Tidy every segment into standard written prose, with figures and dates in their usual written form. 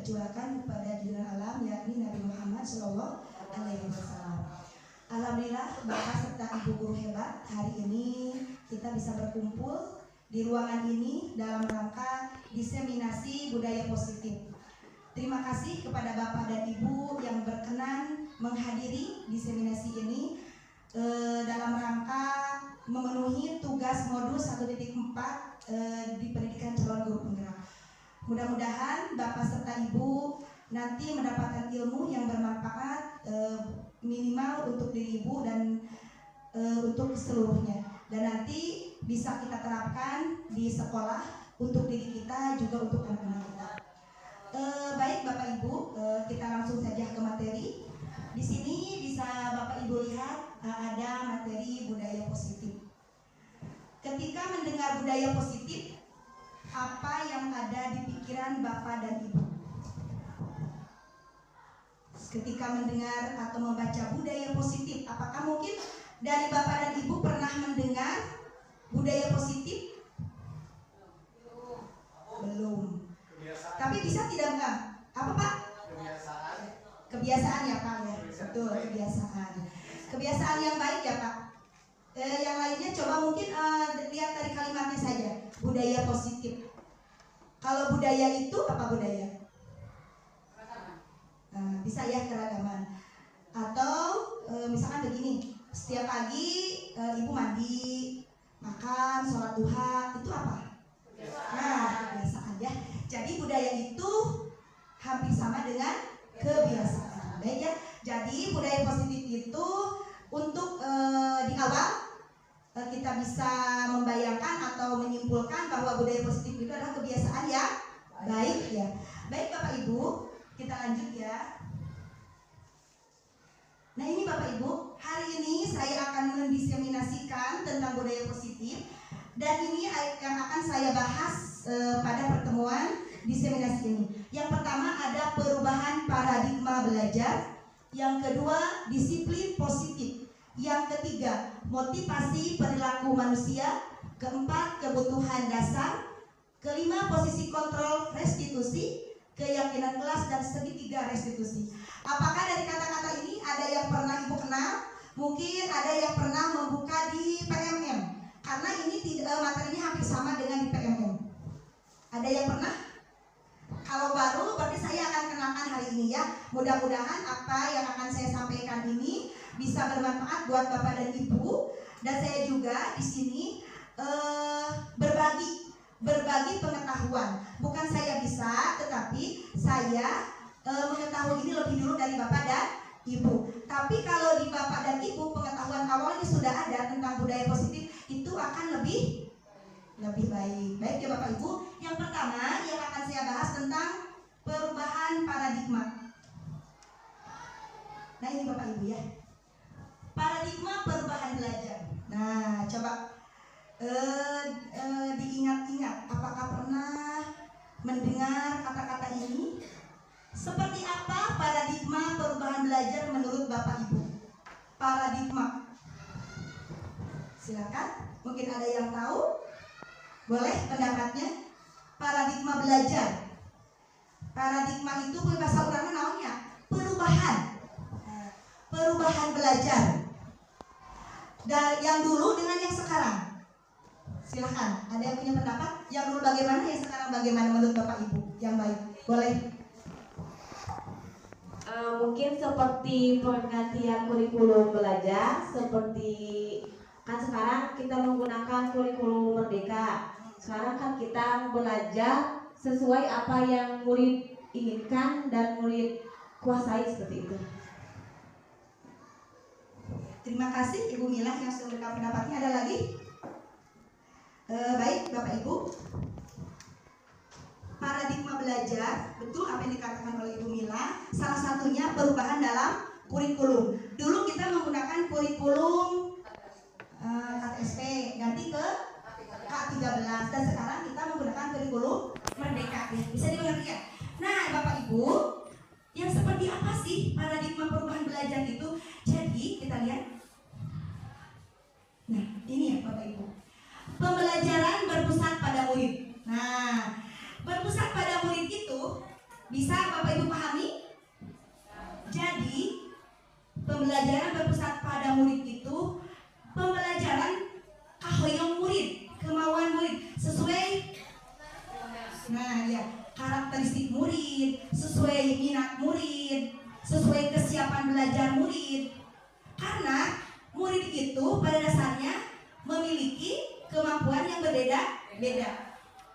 curahkan kepada junjungan alam yakni Nabi Muhammad Shallallahu Alaihi Wasallam. Alhamdulillah Bapak serta Ibu guru hebat, hari ini kita bisa berkumpul di ruangan ini dalam rangka diseminasi budaya positif. Terima kasih kepada Bapak dan Ibu yang berkenan menghadiri diseminasi ini dalam rangka memenuhi tugas modul 1.4 di pendidikan calon guru penggerak. Mudah-mudahan Bapak serta Ibu nanti mendapatkan ilmu yang bermanfaat minimal untuk diri Ibu dan untuk seluruhnya, dan nanti bisa kita terapkan di sekolah untuk diri kita juga untuk anak-anak kita. Baik Bapak Ibu, kita langsung saja ke materi. Di sini bisa Bapak Ibu lihat ada materi budaya positif. Ketika mendengar budaya positif, apa yang ada di pikiran Bapak dan Ibu? Ketika mendengar atau membaca budaya positif, apakah mungkin dari Bapak dan Ibu pernah mendengar budaya positif? Belum. Tapi bisa tidak enggak? Apa Pak? Kebiasaan. Kebiasaan ya Pak ya. Betul, kebiasaan. Kebiasaan yang baik ya Pak. Yang lainnya coba mungkin lihat dari kalimatnya saja. Budaya positif. Kalau budaya itu apa budaya? Bisa ya keragaman. Atau misalkan begini, setiap pagi Ibu mandi, makan, sholat duha, itu apa? Kebiasaan ya. Jadi budaya itu hampir sama dengan kebiasaan. Baik ya. Jadi budaya positif itu untuk di awal kita bisa membayangkan atau menyimpulkan bahwa budaya positif itu adalah kebiasaan yang baik ya. Baik Bapak Ibu, kita lanjut ya. Nah ini Bapak Ibu, hari ini saya akan mendiseminasikan tentang budaya positif, dan ini yang akan saya bahas pada pertemuan diseminasi ini. Yang pertama ada perubahan paradigma belajar, yang kedua disiplin positif, yang ketiga motivasi perilaku manusia, keempat kebutuhan dasar, kelima posisi kontrol restitusi, keyakinan kelas, dan segitiga restitusi. Apakah dari kata-kata ini ada yang pernah Ibu kenal? Mungkin ada yang pernah membuka di PMM, karena ini materinya hampir sama dengan di PMM. Ada yang pernah? Kalau baru berarti saya akan kenalkan hari ini ya. Mudah-mudahan apa yang akan saya sampaikan ini bisa bermanfaat buat Bapak dan Ibu, dan saya juga di sini berbagi pengetahuan. Bukan saya bisa, tetapi saya mengetahui ini lebih dulu dari Bapak dan Ibu. Tapi kalau di Bapak dan Ibu pengetahuan awalnya sudah ada tentang budaya positif, itu akan lebih baik. Baik ya Bapak Ibu. Yang pertama yang akan saya bahas tentang perubahan paradigma. Nah ini Bapak Ibu ya, paradigma perubahan belajar. Nah coba diingat-ingat, apakah pernah mendengar kata-kata ini? Seperti apa paradigma perubahan belajar menurut Bapak Ibu? Paradigma, silakan, mungkin ada yang tahu, boleh pendapatnya. Paradigma belajar, paradigma itu bahasa urangnya namanya perubahan belajar dari yang dulu dengan yang sekarang. Silahkan, ada yang punya pendapat? Yang dulu bagaimana, yang sekarang bagaimana menurut Bapak Ibu? Yang baik, boleh. Mungkin seperti pergantian kurikulum belajar, seperti kan sekarang kita menggunakan kurikulum merdeka. Sekarang kan kita belajar sesuai apa yang murid inginkan dan murid kuasai, seperti itu. Terima kasih Ibu Mila yang sudah memberikan pendapatnya. Ada lagi? Baik Bapak Ibu, paradigma belajar, betul apa yang dikatakan oleh Ibu Mila. Salah satunya perubahan dalam kurikulum. Dulu kita menggunakan kurikulum KTSP, ganti ke K13, dan sekarang kita menggunakan kurikulum merdeka. Bisa dimengerti ya? Nah Bapak Ibu, yang seperti apa sih paradigma perubahan belajar itu? Jadi kita lihat. Nah ini ya Bapak Ibu, pembelajaran berpusat pada murid. Nah berpusat pada murid itu Bisa Bapak Ibu pahami? Jadi pembelajaran berpusat pada murid itu pembelajaran kahoyong murid, kemauan murid sesuai karakteristik murid, sesuai minat murid, sesuai kesiapan belajar murid. Karena murid itu pada dasarnya memiliki kemampuan yang berbeda-beda,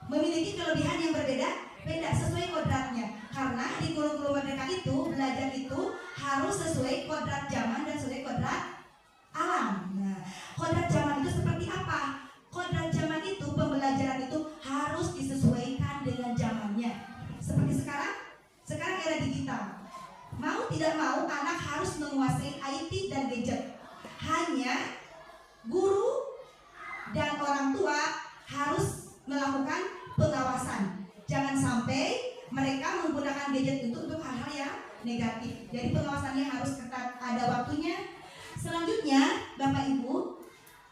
memiliki kelebihan yang berbeda-beda sesuai kodratnya. Karena di kurikulum merdeka itu belajar itu harus sesuai kodrat zaman dan sesuai kodrat alam. Nah, kodrat zaman itu seperti apa? Kodrat zaman itu pembelajaran itu harus disesuaikan dengan zamannya. Seperti sekarang era digital. Mau tidak mau anak harus menguasai IT dan gadget. Hanya guru dan orang tua harus melakukan pengawasan. Jangan sampai mereka menggunakan gadget itu untuk hal-hal yang negatif. Jadi pengawasannya harus ketat, ada waktunya. Selanjutnya, Bapak Ibu,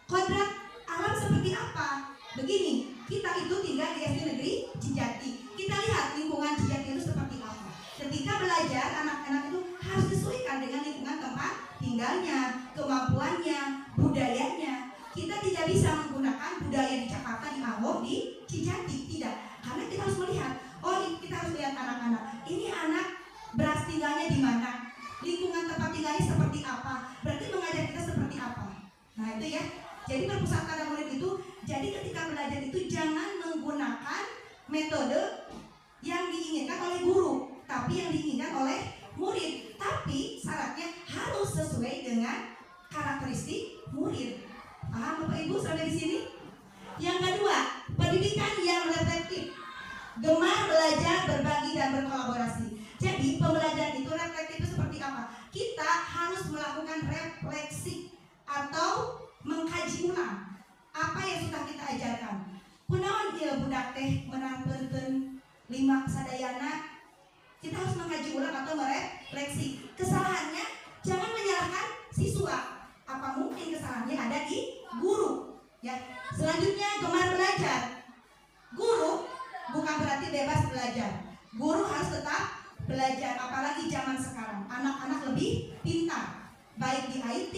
kodrat alam seperti apa? Begini, kita itu tinggal di SD Negeri Cijati. Kita lihat lingkungan Cijati itu seperti apa. Ketika belajar, anak-anak itu harus disesuaikan dengan lingkungan tempat tinggalnya, kemampuannya, budayanya. Kita tidak bisa menggunakan budaya di Jakarta, di Ahok, di Cijati, tidak. Karena kita harus melihat, kita harus lihat anak-anak. Ini anak beras tinggalnya di mana? Lingkungan tempat tinggalnya seperti apa? Berarti mengajar kita seperti apa? Nah itu ya. Jadi berpusat pada murid itu. Jadi ketika belajar itu jangan menggunakan metode yang diinginkan oleh guru, tapi yang diinginkan oleh murid. Tapi syaratnya harus sesuai dengan karakteristik murid. Paham Bapak Ibu sampai di sini? Yang kedua, pendidikan yang reflektif, gemar belajar, berbagi dan berkolaborasi. Jadi pembelajaran itu reflektif itu seperti apa? Kita harus melakukan refleksi atau mengkaji ulang apa yang sudah kita ajarkan. Kunaon ieu budak teh menang peuntun 5 sadayana. Kita harus mengkaji ulang atau merefleksi. Kesalahannya jangan menyalahkan siswa. Apa mungkin kesalahannya ada di guru? Ya. Selanjutnya gemar belajar. Guru bukan berarti bebas belajar. Guru harus tetap belajar, apalagi zaman sekarang. Anak-anak lebih pintar, baik di IT,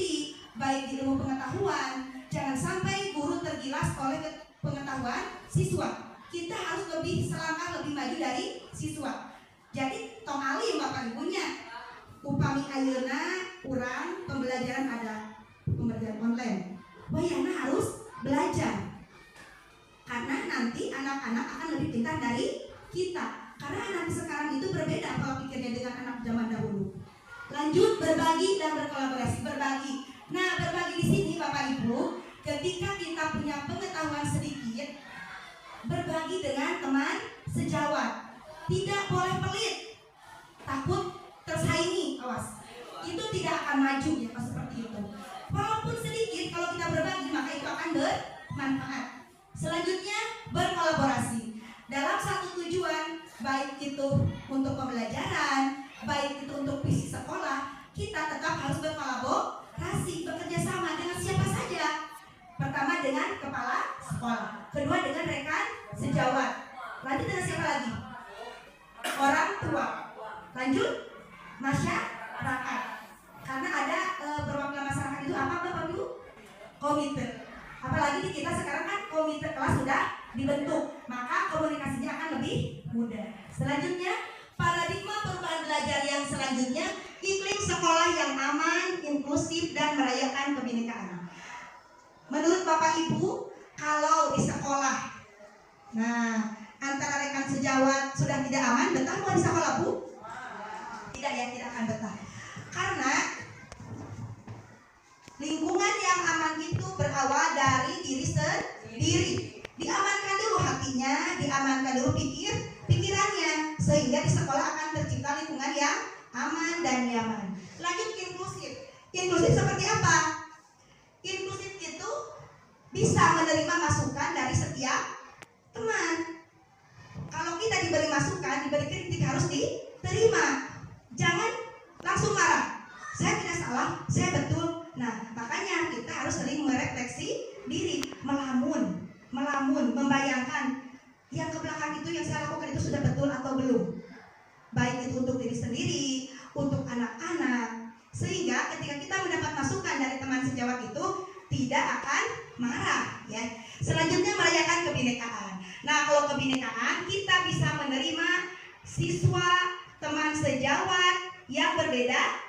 baik di ilmu pengetahuan. Jangan sampai guru tergilas oleh pengetahuan siswa. Kita harus lebih selangkah lebih maju dari siswa. Jadi tong alim Bapak Ibunya. Upami ayeuna urang pembelajaran ada pembelajaran online. Wayana harus belajar. Karena nanti anak-anak akan lebih pintar dari kita. Karena anak sekarang itu berbeda pola pikirnya dengan anak zaman dahulu. Lanjut, berbagi dan berkolaborasi. Berbagi. Nah, berbagi di sini Bapak Ibu, ketika kita punya pengetahuan sedikit, berbagi dengan teman sejawat. Tidak boleh pelit, takut tersaingi, awas. Itu tidak akan maju ya kalau seperti itu. Walaupun sedikit, kalau kita berbagi maka itu akan bermanfaat. Selanjutnya, berkolaborasi dalam satu tujuan, baik itu untuk pembelajaran, baik itu untuk visi sekolah. Kita tetap harus berkolaborasi, bekerja sama dengan siapa saja. Pertama dengan kepala sekolah, kedua dengan rekan sejawat, lanjut dengan siapa lagi? Orang tua, lanjut masyarakat. Karena ada perwakilan masyarakat itu apa Bapak Ibu? Komite. Apalagi di kita sekarang kan komite kelas sudah dibentuk, maka komunikasinya akan lebih mudah. Selanjutnya, paradigma perubahan belajar yang selanjutnya, iklim sekolah yang aman, inklusif dan merayakan kebinekaan. Menurut Bapak Ibu, kalau di sekolah, nah antara rekan sejawat sudah tidak aman, betah mau di sekolah Bu? Tidak ya, tidak akan betah. Karena lingkungan yang aman itu berawal dari diri sendiri. Diamankan dulu hatinya, diamankan dulu pikirannya, sehingga di sekolah akan tercipta lingkungan yang aman dan nyaman. Lanjut, inklusif. Inklusif seperti apa? Inklusif itu bisa menerima masukan dari setiap teman. Kalau kita diberi masukan, diberi kritik harus diterima. Jangan langsung marah. Saya tidak salah, saya betul. Nah, makanya kita harus sering merefleksi diri, melamun, membayangkan yang ke belakang itu yang saya lakukan itu sudah betul atau belum. itu untuk diri sendiri, untuk anak-anak, sehingga ketika kita mendapat masukan dari teman sejawat itu tidak akan marah ya. Selanjutnya merayakan kebinekaan. Nah, kalau kebinekaan kita bisa menerima siswa, teman sejawat yang berbeda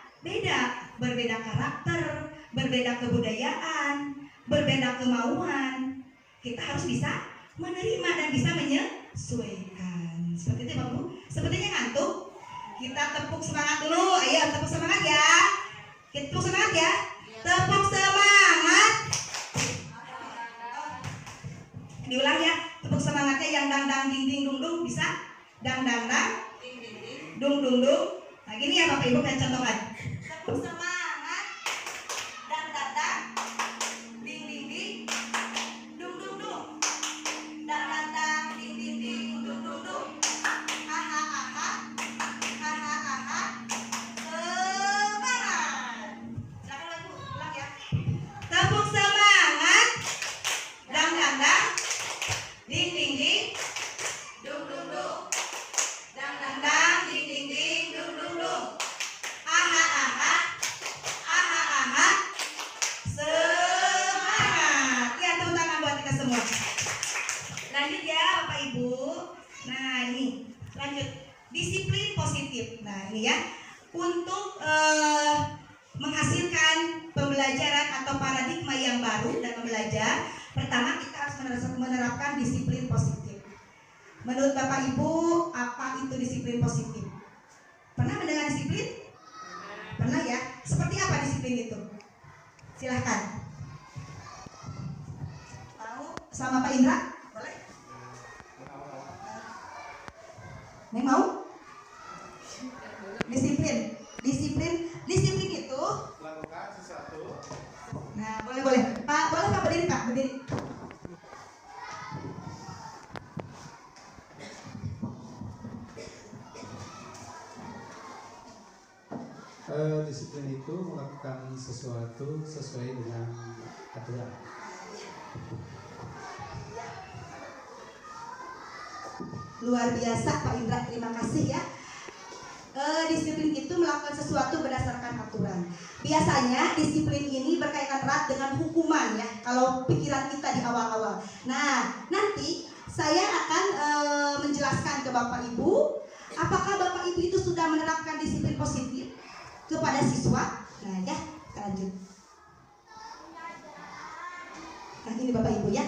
karakter, berbeda kebudayaan, berbeda kemauan. Kita harus bisa menerima dan bisa menyesuaikan. Seperti itu Bapak Bu. Sepertinya ngantuk. Kita tepuk semangat dulu. Ayo tepuk semangat ya. Kita tepuk semangat ya. Tepuk semangat. Diulang ya. Tepuk semangatnya yang dang dang ding ding dung dung bisa? Dang dang dang dung dung dung. Nah gini ya Bapak Ibu, saya contohkan. Tepuk semangat. Dang dang dang ding ding ding dung dung dung. Dang dang dang ding ding ding dung dung dung. Aha aha. Aha aha. Semangat. Silakan Bapak Ibu, ulang ya. Tepuk semangat. Dang dang dang ding ding ding dung dung dung. Dang dang dang ding ding ding dung dung dung. Aha aha. Aha aha. Semangat. Ya, tepuk tangan buat kita semua. Lanjut ya Bapak Ibu. Nah ini lanjut disiplin positif. Nah ini ya, untuk menghasilkan pembelajaran atau paradigma yang baru dalam belajar, pertama kita harus menerapkan disiplin positif. Menurut Bapak Ibu, apa itu disiplin positif? Pernah mendengar disiplin? Pernah ya? Seperti apa disiplin itu? Silahkan. Mau sama Pak Indra? Boleh? Neng mau? Disiplin itu. Lakukan sesuatu. Nah, boleh. Pak, boleh Pak berdiri Pak, berdiri. Disiplin itu melakukan sesuatu sesuai dengan aturan. Luar biasa Pak Indra, terima kasih ya. Disiplin itu melakukan sesuatu berdasarkan aturan. Biasanya disiplin ini berkaitan erat dengan hukuman ya, kalau pikiran kita di awal-awal. Nah, nanti saya akan menjelaskan ke Bapak Ibu, apakah Bapak Ibu itu sudah menerapkan disiplin positif kepada siswa. Nah ya, kita lanjut. Nah ini Bapak Ibu ya,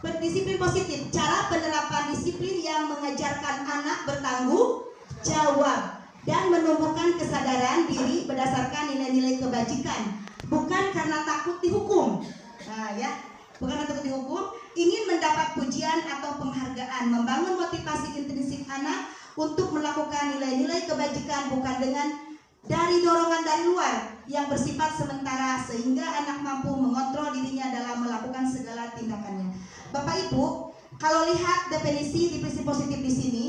berdisiplin positif, cara penerapan disiplin yang mengajarkan anak bertanggung jawab dan menumbuhkan kesadaran diri berdasarkan nilai-nilai kebajikan, bukan karena takut dihukum. Nah ya, bukan karena takut dihukum, ingin mendapat pujian atau penghargaan, membangun motivasi intrinsik anak untuk melakukan nilai-nilai kebajikan, bukan dengan dari dorongan dari luar yang bersifat sementara, sehingga anak mampu mengontrol dirinya dalam melakukan segala tindakannya. Bapak Ibu, kalau lihat definisi positif di sini,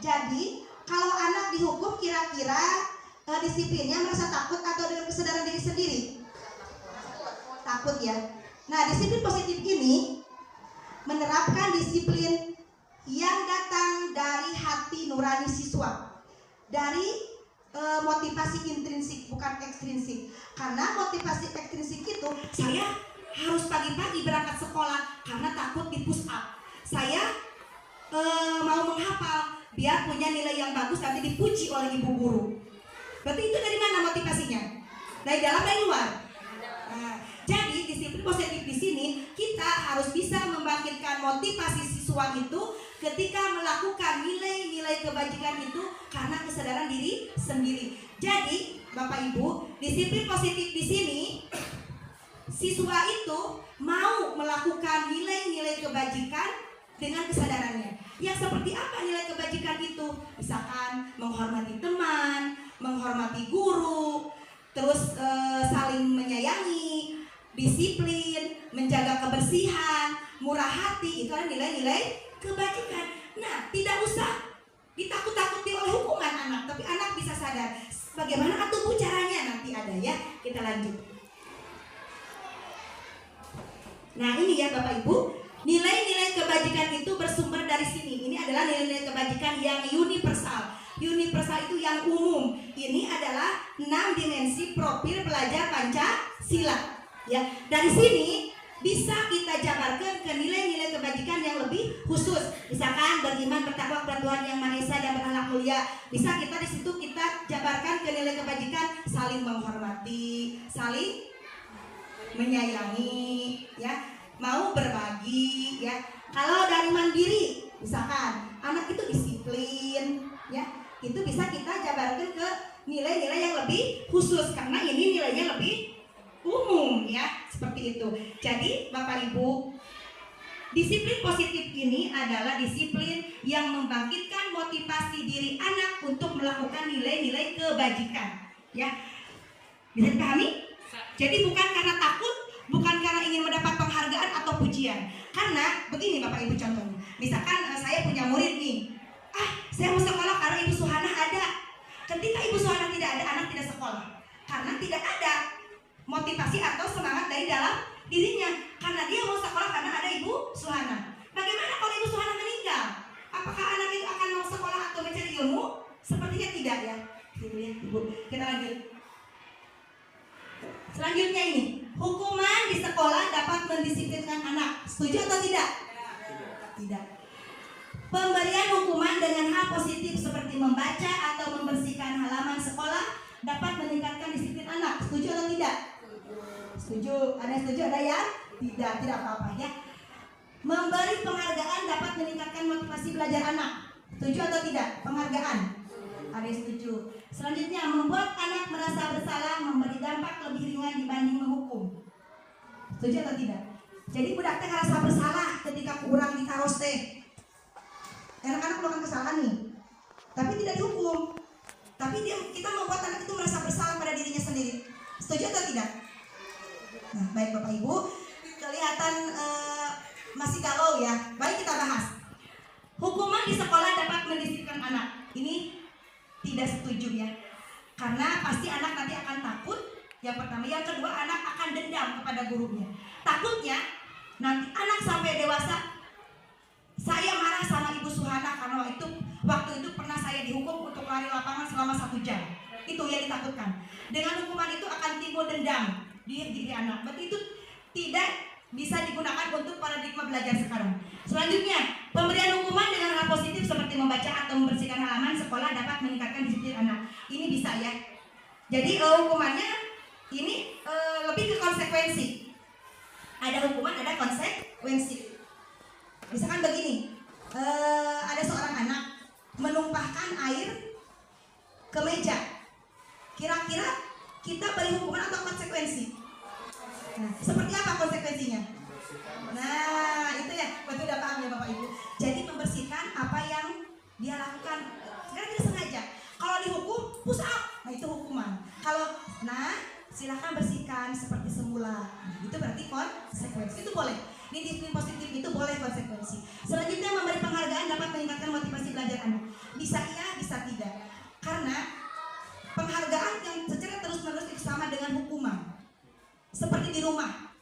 jadi kalau anak dihukum kira-kira disiplinnya merasa takut atau dengan kesadaran diri sendiri? Takut ya. Nah, disiplin positif ini menerapkan disiplin yang datang dari hati nurani siswa, dari motivasi intrinsik bukan ekstrinsik. Karena motivasi ekstrinsik itu, saya harus pagi-pagi berangkat sekolah karena takut di push up. Saya mau menghafal biar punya nilai yang bagus nanti dipuji oleh ibu guru. Berarti itu dari mana motivasinya? Dari dalam dari luar. Nah, jadi disiplin positif di sini kita harus bisa membangkitkan motivasi siswa itu ketika melakukan nilai-nilai kebajikan itu karena kesadaran diri sendiri. Jadi, Bapak Ibu, disiplin positif di sini siswa itu mau melakukan nilai-nilai kebajikan dengan kesadarannya. Yang seperti apa nilai kebajikan itu? Misalkan menghormati teman, menghormati guru, terus saling menyayangi, disiplin, menjaga kebersihan, murah hati, itu adalah nilai-nilai kebajikan. Nah, tidak usah ditakut-takuti oleh hukuman anak, tapi anak bisa sadar bagaimana atuh caranya, nanti ada ya. Kita lanjut. Nah, ini ya Bapak Ibu, nilai-nilai kebajikan itu bersumber dari sini. Ini adalah nilai-nilai kebajikan yang universal. universal itu yang umum. Ini adalah 6 dimensi profil pelajar Pancasila. Ya, dari sini bisa kita jabarkan ke nilai-nilai kebajikan yang lebih khusus. Misalkan beriman, bertakwa kepada Tuhan Yang Maha Esa dan berakhlak mulia. Bisa kita di situ kita jabarkan ke nilai kebajikan, saling menghormati, saling menyayangi, ya, mau berbagi, ya. Kalau dari mandiri, misalkan anak itu disiplin, ya, itu bisa kita jabarkan ke nilai-nilai yang lebih khusus karena ini nilainya lebih umum, ya, seperti itu. Jadi Bapak Ibu, disiplin positif ini adalah disiplin yang membangkitkan motivasi diri anak untuk melakukan nilai-nilai kebajikan, ya. Bisa dipahami? Jadi bukan karena takut, bukan karena ingin mendapat penghargaan atau pujian. Karena begini Bapak Ibu contohnya. Misalkan saya punya murid nih. Saya mau sekolah karena Ibu Suhana ada. Ketika Ibu Suhana tidak ada, anak tidak sekolah. Karena tidak ada motivasi atau semangat dari dalam dirinya. Karena dia mau sekolah karena ada Ibu Suhana. Bagaimana kalau Ibu Suhana meninggal? Apakah anak itu akan mau sekolah atau mencari ilmu? Sepertinya tidak, ya. Gitu ya, Ibu. Kita lanjut. Selanjutnya ini, hukuman di sekolah dapat mendisiplinkan anak. Setuju atau tidak? Tidak. Pemberian hukuman dengan hal positif seperti membaca atau membersihkan halaman sekolah dapat meningkatkan disiplin anak. Setuju atau tidak? Setuju. Ada yang setuju, ada yang tidak. Tidak apa-apa, ya. Memberi penghargaan dapat meningkatkan motivasi belajar anak. Setuju atau tidak? Penghargaan. Ada yang setuju. Selanjutnya, membuat anak merasa bersalah memberi dampak lebih ringan dibanding menghukum. Setuju atau tidak? Jadi budak teh ngerasa bersalah ketika kurang di karos teh. Anak-anak melakukan kesalahan nih, tapi tidak dihukum. Tapi kita membuat anak itu merasa bersalah pada dirinya sendiri. Setuju atau tidak? Nah, baik Bapak Ibu, kelihatan masih galau, ya. Baik, kita bahas. Hukuman di sekolah dapat mendisiplinkan anak. Ini tidak setuju, ya. Karena pasti anak nanti akan takut. Yang pertama, yang kedua, anak akan dendam kepada gurunya. Takutnya nanti anak sampai dewasa, saya marah sama Ibu Suhana karena waktu itu pernah saya dihukum untuk lari lapangan selama 1 jam. Itu yang ditakutkan. Dengan hukuman itu akan timbul dendam di diri anak. Berarti itu tidak bisa digunakan untuk paradigma belajar sekarang. Selanjutnya, pemberian hukuman dengan hal positif seperti membaca atau membersihkan halaman sekolah dapat meningkatkan disiplin anak. Ini bisa, ya. Jadi hukumannya ini lebih ke konsekuensi. Ada hukuman, ada konsekuensi. Misalkan begini, ada seorang anak menumpahkan air ke meja. Kira-kira kita beri hukuman atau konsekuensi? Nah, seperti apa konsekuensinya? Nah, itu ya, betul, udah paham ya Bapak Ibu. Jadi membersihkan apa yang dia lakukan. Sekarang tidak sengaja. Kalau dihukum, push up. Nah, itu hukuman. Kalau, silakan bersihkan seperti semula. Nah, itu berarti konsekuensi. Itu boleh. Ini disiplin positif itu boleh konsekuensi. Selanjutnya, memberi penghargaan dapat meningkatkan motivasi belajar anak. Bisa iya, bisa tidak. Karena penghargaan yang secara terus-menerus itu sama dengan hukuman. Seperti di rumah,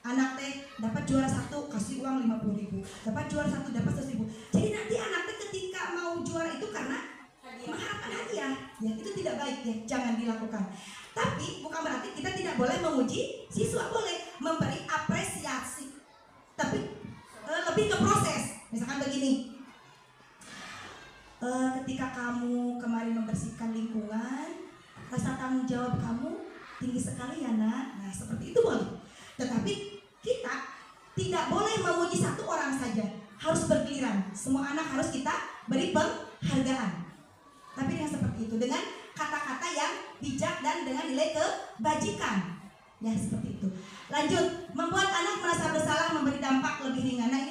anak teh dapat juara 1 kasih uang 50.000, dapat juara 1 dapat 100.000. Jadi nanti anak teh ketika mau juara itu karena mengharapkan hadiah, ya itu tidak baik, ya, jangan dilakukan. Tapi bukan berarti kita tidak boleh memuji siswa, boleh memberi apresiasi. Tapi lebih ke proses. Misalkan begini, ketika kamu kemarin membersihkan lingkungan, rasa tanggung jawab kamu tinggi sekali, ya nak. Nah, seperti itu boleh. Tetapi kita tidak boleh memuji satu orang saja, harus bergiliran. Semua anak harus kita beri penghargaan. Tapi dengan seperti itu, dengan kata-kata yang bijak dan dengan nilai kebajikan. Ya, seperti itu. Lanjut, membuat anak merasa bersalah memberi dampak lebih ringan. Nah,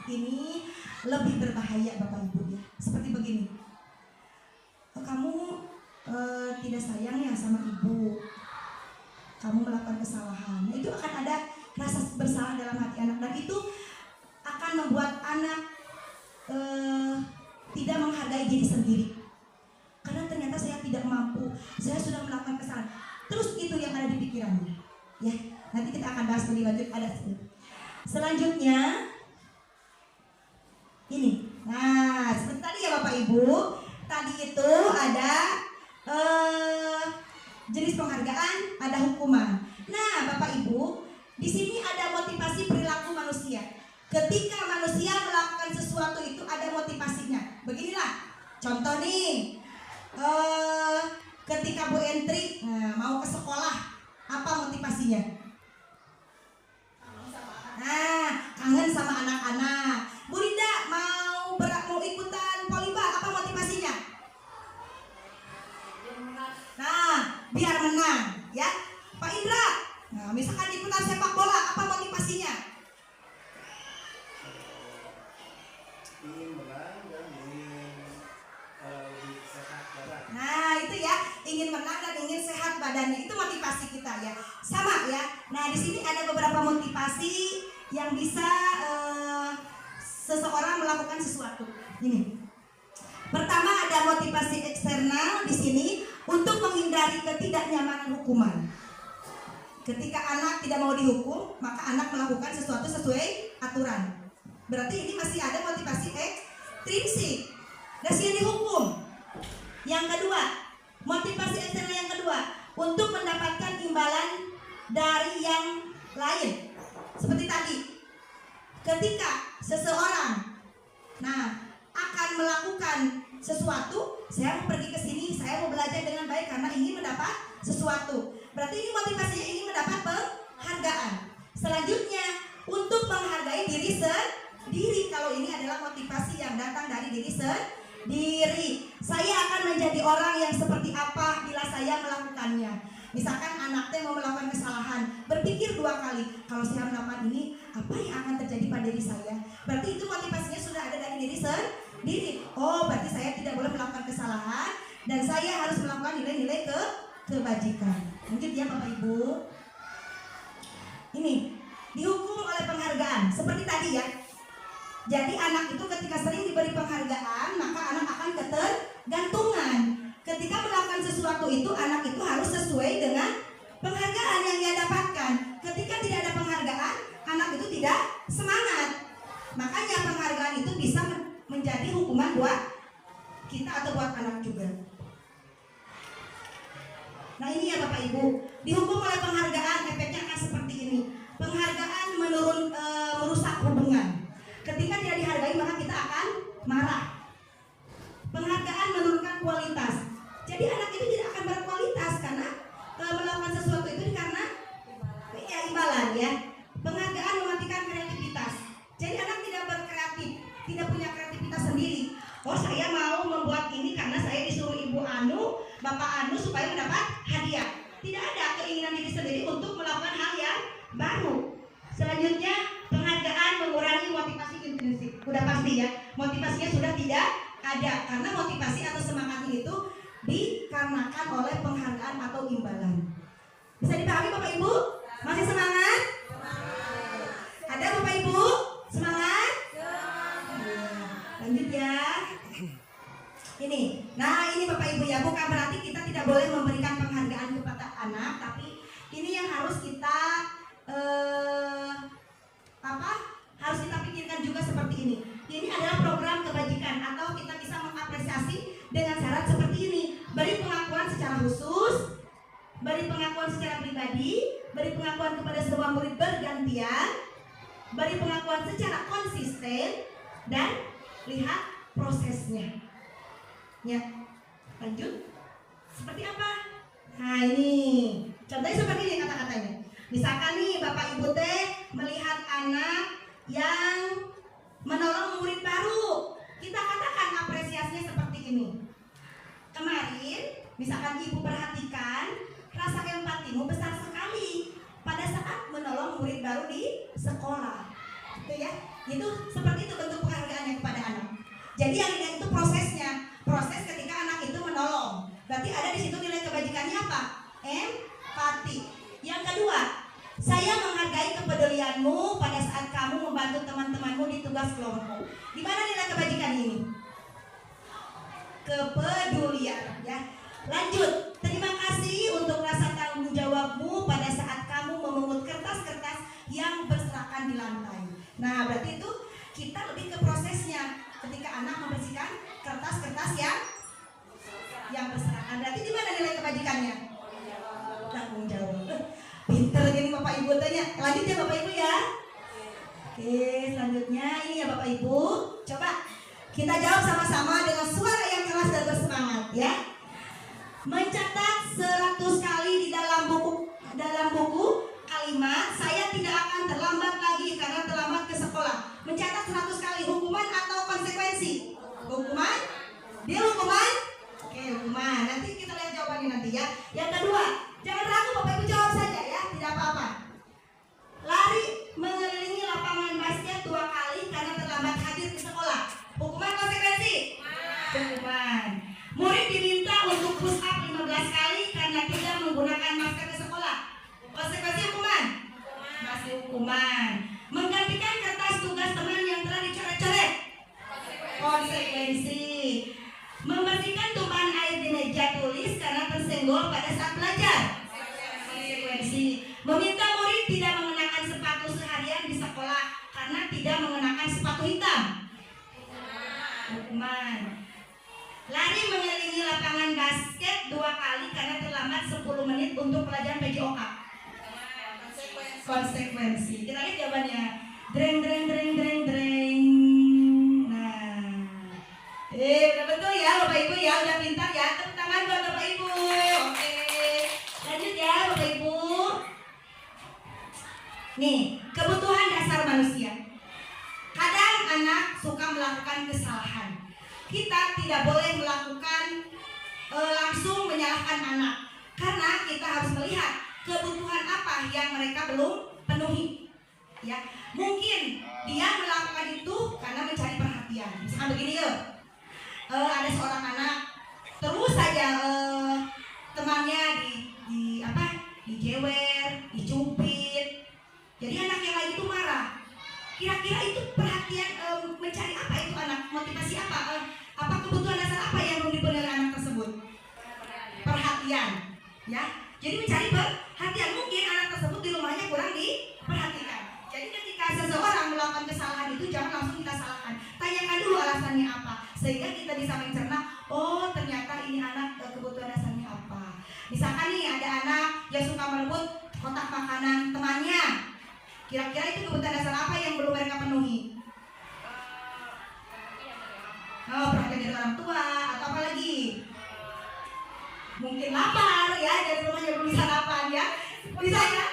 ini lebih berbahaya Bapak Ibu, ya. Seperti begini. Kamu tidak sayang ya sama ibu. Kamu melakukan kesalahan. Nah, itu akan ada rasa bersalah dalam hati anak, dan itu akan membuat anak tidak menghargai diri sendiri. Karena ternyata saya tidak mampu, saya sudah melakukan kesalahan. Terus itu yang ada di pikirannya. Ya, nanti kita akan bahas lebih lanjut. Ada selanjutnya ini. Nah, seperti tadi ya Bapak Ibu, tadi itu ada jenis penghargaan, ada hukuman. Nah, Bapak Ibu, di sini ada motivasi perilaku manusia. Ketika manusia melakukan sesuatu itu ada motivasinya. Beginilah contoh nih, ketika Bu Entri mau ke sekolah, apa motivasinya? Nah, kangen sama anak-anak. Bu Linda mau ikutan polibar, apa motivasinya? Nah, biar menang, ya. Pak Indra, nah misalkan ikutan sepak bola, apa motivasinya? Ingin menang dan ingin lebih sehat badan. Nah itu ya, ingin menang dan ingin sehat badannya, itu motivasi kita ya, sama ya. Nah di sini ada beberapa motivasi yang bisa seseorang melakukan sesuatu. Ini pertama ada motivasi eksternal di sini untuk menghindari ketidaknyamanan hukuman. Ketika anak tidak mau dihukum, maka anak melakukan sesuatu sesuai aturan. Berarti ini masih ada motivasi ekstrinsik. Dan yang dihukum. Yang kedua, motivasi eksternal yang kedua, untuk mendapatkan imbalan dari yang lain. Seperti tadi, ketika seseorang akan melakukan sesuatu, saya mau pergi ke sini, saya mau belajar dengan baik karena ingin mendapat sesuatu. Berarti ini motivasinya ingin mendapat penghargaan. Selanjutnya, untuk menghargai diri sendiri. Kalau ini adalah motivasi yang datang dari diri sendiri. Saya akan menjadi orang yang seperti apa bila saya melakukannya. Misalkan anak teh mau melakukan kesalahan, berpikir 2 kali, kalau saya melakukan ini, apa yang akan terjadi pada diri saya? Berarti itu motivasinya sudah ada dari diri sendiri. Oh, berarti saya tidak boleh melakukan kesalahan dan saya harus melakukan nilai-nilai kebajikan. Lanjut ya Bapak Ibu. Ini dihukum oleh penghargaan seperti tadi ya. Jadi anak itu ketika sering diberi penghargaan, maka anak akan ketergantungan. Ketika melakukan sesuatu itu, anak itu harus sesuai dengan penghargaan yang dia dapatkan. Ketika tidak ada penghargaan, anak itu tidak semangat. Makanya penghargaan itu bisa menjadi hukuman buat kita atau buat anak juga. Nah ini ya Bapak Ibu, dihukum oleh penghargaan, efeknya akan seperti ini. Penghargaan merusak hubungan. Ketika tidak dihargai maka kita akan marah. Penghargaan menurunkan kualitas. Jadi anak itu tidak akan berkualitas karena melakukan sesuatu itu karena ya imbalan ya. Penghargaan mematikan kreativitas. Jadi anak tidak berkreatif, tidak punya kreativitas sendiri. Oh saya mau membuat ini karena saya disuruh Ibu Anu, Bapak Anu supaya mendapat hadiah. Tidak ada keinginan diri sendiri untuk melakukan hal yang baru. Selanjutnya penghargaan mengurangi motivasi intrinsik. Udah pasti ya, motivasinya sudah tidak ada karena motivasi atau semangatnya itu dikarenakan oleh penghargaan atau imbalan. Bisa dipahami Bapak Ibu? Masih semangat? Ada Bapak Ibu? Semangat? Lanjut ya. Ini, nah ini Bapak Ibu ya, bukan berarti kita tidak boleh memberikan penghargaan kepada anak, tapi ini yang harus kita harus kita pikirkan juga seperti ini. Ini adalah program kebajikan atau kita bisa mengapresiasi dengan syarat seperti ini. Beri pengakuan secara khusus, beri pengakuan secara pribadi, beri pengakuan kepada semua murid bergantian, beri pengakuan secara konsisten, dan lihat prosesnya. Ya, lanjut. Seperti apa? Nah ini, contohnya seperti ini kata-katanya. Misalkan nih Bapak Ibu teh melihat anak yang menolong murid baru, kita katakan apresiasinya seperti ini. Kemarin, misalkan Ibu perhatikan, rasa empatimu besar sekali pada saat menolong murid baru di sekolah. Gitu ya, itu seperti itu bentuk penghargaannya kepada anak. Jadi yang dilihat itu prosesnya, proses ketika anak itu menolong. Berarti ada di situ nilai kebajikannya apa? Empati. Yang kedua, saya menghargai kepedulianmu pada saat kamu membantu teman-temanmu di tugas kelompok. Di mana nilai kebajikan ini? Kepedulian, ya. Lanjut, terima kasih untuk rasa tanggung jawabmu pada saat kamu memungut kertas-kertas yang berserakan di lantai. Nah, berarti itu kita lebih ke prosesnya. Ketika anak membersihkan kertas-kertas yang berarti di mana nilai kebajikannya? Tanggung jawab. Pinter gini Bapak Ibu tanya. Lanjut ya Bapak Ibu ya. Oke, selanjutnya ini ya Bapak Ibu. Coba kita jawab sama-sama dengan suara yang keras dan bersemangat ya. Mencatat 100 kali di dalam buku kalimat saya tidak akan terlambat lagi karena terlambat ke sekolah. Mencatat 100 kali, hukuman atau konsekuensi? Hukuman? Dia hukuman? Oke, hukuman. Nanti kita lihat jawabannya nanti ya. Yang kedua, jangan ragu Bapak Ibu jawab saja ya, tidak apa-apa. Lari mengelilingi lapangan basket 2 kali karena terlambat hadir di sekolah. Hukuman konsekuensi? Hukuman. Murid diminta untuk push up 15 kali karena tidak menggunakan masker di sekolah. Konsekuensi hukuman? Masih hukuman. Menggantikan kertas tugas teman yang telah dicoret-coret. Konsekuensi. Membersihkan tumpahan air di meja tulis karena tersenggol pada saat belajar. Konsekuensi. Meminta murid tidak mengenakan sepatu seharian di sekolah karena tidak mengenakan sepatu hitam. Hukuman. Lari mengelilingi lapangan basket 2 kali karena terlambat 10 menit untuk pelajaran PJOK. Konsekuensi. Kita lihat jawabannya. Dreng dreng dreng dreng dreng. Nah, udah betul ya Bapak Ibu ya, udah pintar ya. Tepuk tangan buat Bapak Ibu. Oke. Lanjut ya Bapak Ibu. Nih, kebutuhan dasar manusia. Kadang anak suka melakukan kesalahan. Kita tidak boleh melakukan langsung menyalahkan anak, karena kita harus melihat kebutuhan apa yang mereka belum penuhi. Ya, mungkin dia melakukan itu karena mencari perhatian. Misalkan begini yuk, ada seorang anak terus saja temannya dijewer, dicubit. Jadi anak yang lain itu marah. Kira-kira itu perhatian, mencari apa itu anak? Motivasi apa? Apa kebutuhan dasar apa yang belum dipenuhi oleh anak tersebut? Perhatian, ya. Jadi mencari perhatian. Mungkin anak tersebut di rumahnya kurang diperhatikan. Jadi ketika seseorang melakukan kesalahan itu jangan langsung kita salahkan. Tanyakan dulu alasannya apa, sehingga kita bisa mencerna. Oh, ternyata ini anak kebutuhan dasarnya apa. Misalkan nih ada anak yang suka merebut kotak makanan temannya. Kira-kira itu kebutuhan dasar apa yang belum mereka penuhi? Oh, perhatian dari orang tua atau apa lagi? Mungkin lapar ya, dari rumahnya belum bisa lapar ya. Bisa ya?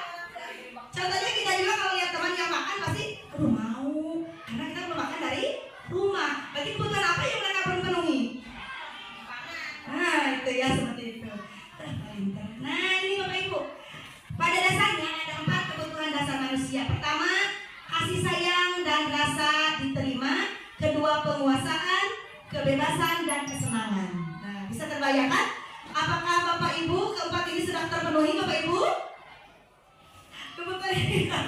Contohnya kita juga kalau lihat teman yang makan pasti aduh mau, karena kita belum makan dari rumah. Berarti kebutuhan apa yang mereka belum penuhi? Nah, itu ya, seperti itu. Nah, ini Bapak Ibu. Pada dasarnya ada 4 kebutuhan dasar manusia. Pertama, kasih sayang dan rasa diterima. Kedua, penguasaan, kebebasan, dan kesenangan. Nah, bisa terbayangkan? Apakah Bapak Ibu keempat ini sudah terpenuhi Bapak Ibu? Kebetulan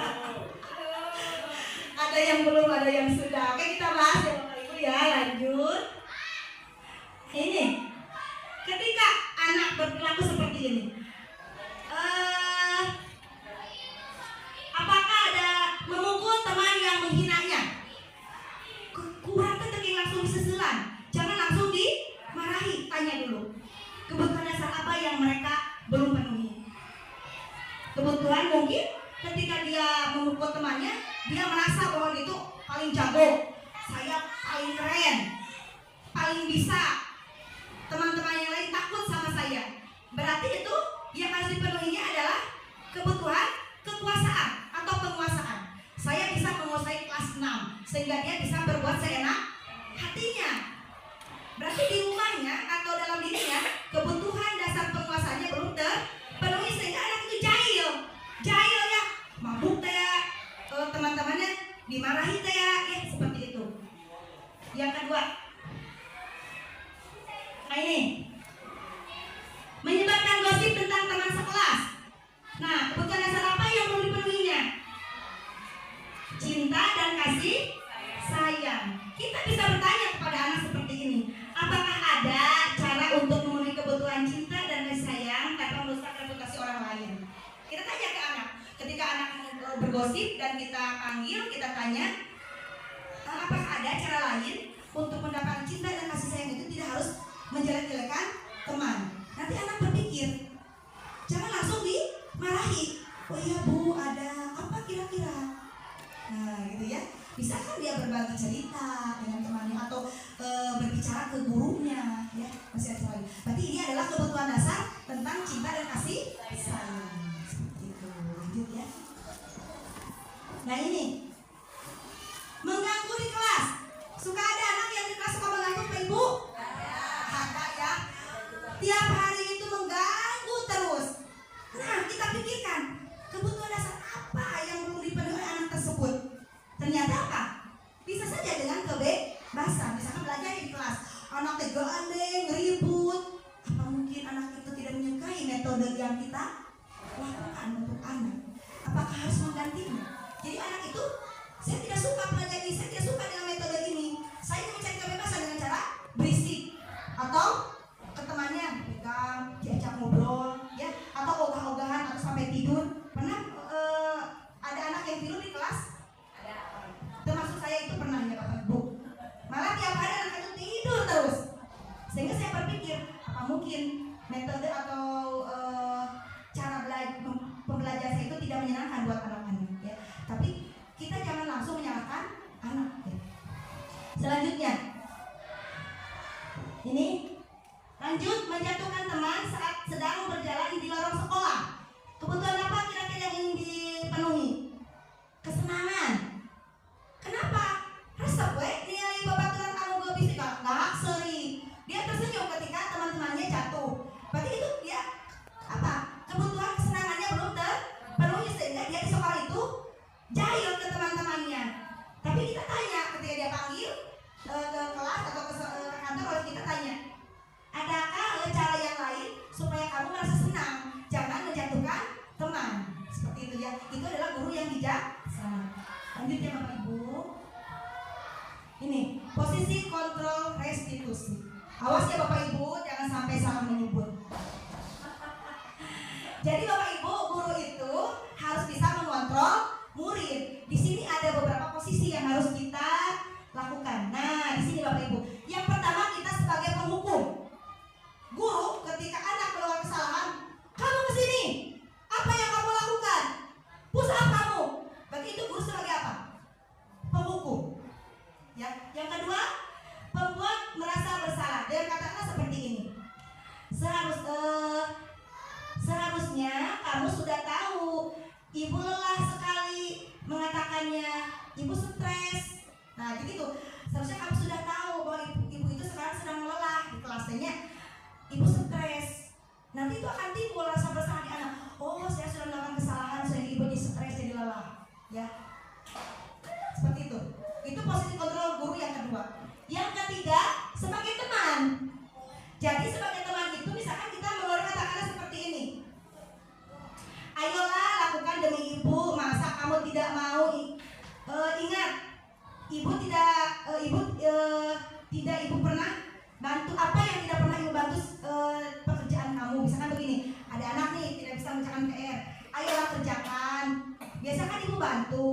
ada yang belum, ada yang sudah. Oke, kita bahas ya Bapak Ibu ya. Lanjut. Ini, ketika anak berperilaku seperti ini, apakah ada memukul teman yang menghinanya? Kurang keteking langsung diseselan. Jangan langsung dimarahi. Tanya dulu kebutuhan dasar apa yang mereka belum penuhi. Kebutuhan mungkin ketika dia memukul temannya, dia merasa bahwa dia itu paling jago, saya paling keren, paling bisa. Teman-teman yang lain takut sama saya. Berarti itu yang harus dipenuhinya adalah kebutuhan kekuasaan atau penguasaan. Saya bisa menguasai kelas 6 sehingga dia bisa berbuat seenak hatinya. Berarti di rumahnya atau dalam dirinya kebutuhan dasar penguasaannya belum terpenuhi, sehingga anak itu jahil ya, mabuk teh ya, teman-temannya dimarahi teh ya, seperti itu. Yang kedua, nah ini, menyebarkan gosip tentang teman sekelas. Nah, kebutuhan dasar apa yang belum dipenuhinya? Cinta dan kasih sayang. Kita bisa bertanya kepada anak seperti ini, apakah ada cara untuk memenuhi kebutuhan cinta dan kasih sayang tanpa merusak reputasi orang lain? Kita tanya ke anak. Ketika anak bergosip dan kita panggil, kita tanya, apakah ada cara lain untuk mendapatkan cinta dan kasih sayang itu tidak harus menjelek-jelekan teman? Nanti Bisa kan dia berbagi cerita dengan temannya atau berbicara ke gurunya, ya masih ada lagi. Berarti ini adalah kebutuhan dasar tentang cinta dan kasih sayang. Seperti itu. Lanjut ya. Nah ini mengganggu di kelas. Suka ada anak yang di kelas suka mengganggu Pak Ibu? Ada ya. Tiap hari itu mengganggu terus. Nah kita pikirkan kebutuhan dasar apa yang belum dipenuhi oleh anak tersebut. Ternyata apa? Bisa saja dengan kebebasan. Misalkan belajar di kelas, anak tegandeng, ribut. Apa mungkin anak itu tidak menyukai metode yang kita lakukan untuk anak? Apakah harus menggantinya? Jadi anak itu, saya tidak suka pelajari, saya tidak suka dengan metode ini. Saya ingin mencari kebebasan dengan cara berisik atau ke temannya pegang, diajak ngobrol, ya, atau ogah-ogahan atau sampai tidur. Pernah ada anak yang tidur di kelas? Termasuk saya itu pernah ya Bapak Ibu. Malah tiap hari anak itu tidur terus. Sehingga saya berpikir, apa mungkin metode atau cara pembelajaran saya itu tidak menyenangkan buat anak-anak ya. Tapi kita jangan langsung menyalahkan anak ya. Selanjutnya ini lanjut menjatuhkan teman saat sedang berjalan di lorong sekolah. Kebutuhan apa kira-kira yang ingin dipenuhi? Kesenangan. Kenapa? Rasa gue nilai babaturan kamu gue bisa gak seri. Dia tersenyum ketika teman-temannya jatuh. Berarti itu dia apa? Kebutuhan kesenangannya belum terpenuhi sehingga dia di sekolah itu jahil ke teman-temannya. Tapi kita tanya ketika dia panggil ke kelas atau ke kantor, harus kita tanya, adakah cara yang lain supaya kamu merasa senang? Jangan menjatuhkan teman. Seperti itu ya. Itu adalah guru yang bijaksana. Lanjut ya Bapak Ibu. Ini posisi kontrol restitusi. Awas ya Bapak Ibu, jangan sampai salah menyebut. Jadi Bapak Ibu, guru itu harus bisa mengontrol murid. Di sini ada beberapa posisi yang harus kita lakukan. Nah, di sini Bapak Ibu. Yang pertama, kita sebagai penghukum. Guru ketika anak melakukan kesalahan, kamu kesini. Apa yang kamu lakukan? Push up kamu. Berarti itu guru sebagai apa? Penghukum. Ya. Yang kedua, pembuat merasa bersalah. Dengan kata-kata seperti ini. Seharusnya kamu sudah tahu ibu lelah sekali mengatakannya, ibu stres. Nah, jadi itu seharusnya kamu sudah tahu bahwa ibu itu sekarang sedang lelah di kelasnya. Ibu stres. Nanti itu akan timbul rasa bersalah di anak. Oh, saya sudah melakukan kesalahan sehingga ibu jadi stres, jadi lelah. Ya, seperti itu. Itu posisi kontrol guru yang kedua. Yang ketiga, sebagai teman. Jadi sebagai teman itu misalkan kita mengeluarkan kata-kata seperti ini. Ayolah lakukan demi ibu, masa kamu tidak mau? Ingat, ibu pernah bantu apa yang tidak pernah ibu bantu pekerjaan kamu. Misalkan begini, ada anak nih tidak bisa mengerjakan PR. Ayolah kerjakan. Biasa kan ibu bantu.